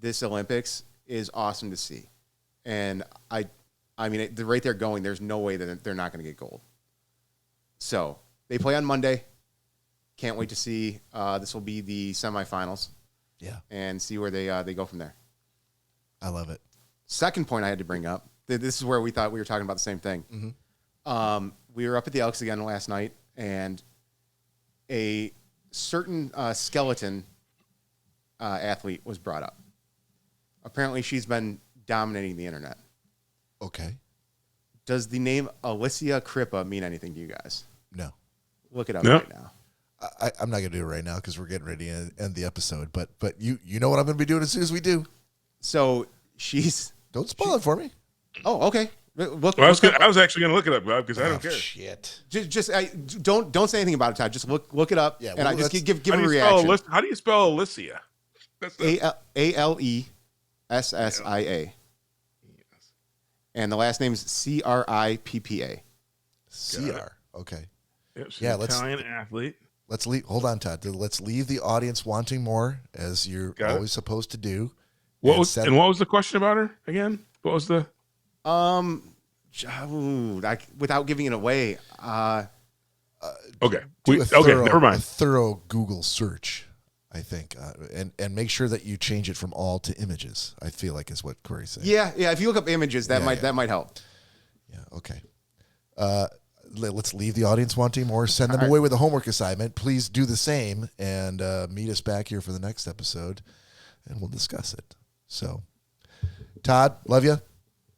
Speaker 2: this Olympics is awesome to see. And I mean, the rate they're going, there's no way that they're not going to get gold. So they play on Monday. Can't wait to see. This will be the semifinals.
Speaker 1: Yeah.
Speaker 2: And see where they go from there.
Speaker 1: I love it.
Speaker 2: Second point I had to bring up. This is where we thought we were talking about the same thing. We were up at the Elks again last night, and a certain skeleton athlete was brought up. Apparently, she's been dominating the internet.
Speaker 1: Okay.
Speaker 2: Does the name Alicia Crippa mean anything to you guys?
Speaker 1: No.
Speaker 2: Look it up
Speaker 3: No.
Speaker 2: right now.
Speaker 1: I'm not going to do it right now because we're getting ready to end the episode. But you know what I'm going to be doing as soon as we do.
Speaker 2: So she's...
Speaker 1: Don't spoil it for me.
Speaker 2: Oh, okay. Look,
Speaker 3: I was actually going to look it up, Bob, because I don't care.
Speaker 1: Shit.
Speaker 2: Just don't say anything about it, Todd. Just look it up,
Speaker 1: Yeah,
Speaker 2: and I just give
Speaker 3: How
Speaker 2: a
Speaker 3: do you
Speaker 2: reaction.
Speaker 3: How do you spell Alicia?
Speaker 2: Alessia, and the last name's Crippa.
Speaker 1: CR. Okay.
Speaker 3: Yep, she's
Speaker 1: Yeah,
Speaker 3: an
Speaker 1: let's-
Speaker 3: Italian athlete.
Speaker 1: Let's leave. Hold on, Todd. Let's leave the audience wanting more, as you're
Speaker 3: Got it.
Speaker 1: always supposed to do.
Speaker 3: What was the question about her again? What was the?
Speaker 2: Without giving it away,
Speaker 3: Okay.
Speaker 1: do
Speaker 3: Never
Speaker 1: a
Speaker 3: mind.
Speaker 1: thorough Google search, I think, and make sure that you change it from all to images. I feel like is what Cory's saying.
Speaker 2: yeah. If you look up images, that
Speaker 1: Yeah,
Speaker 2: might help.
Speaker 1: Yeah. Okay. Let's leave the audience wanting more. Send them away with a homework assignment. Please do the same and meet us back here for the next episode, and we'll discuss it. So, Todd, love you.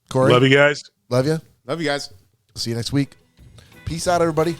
Speaker 1: Cory,
Speaker 3: Love you guys.
Speaker 1: love you.
Speaker 2: Love you guys.
Speaker 1: See you next week. Peace out, everybody.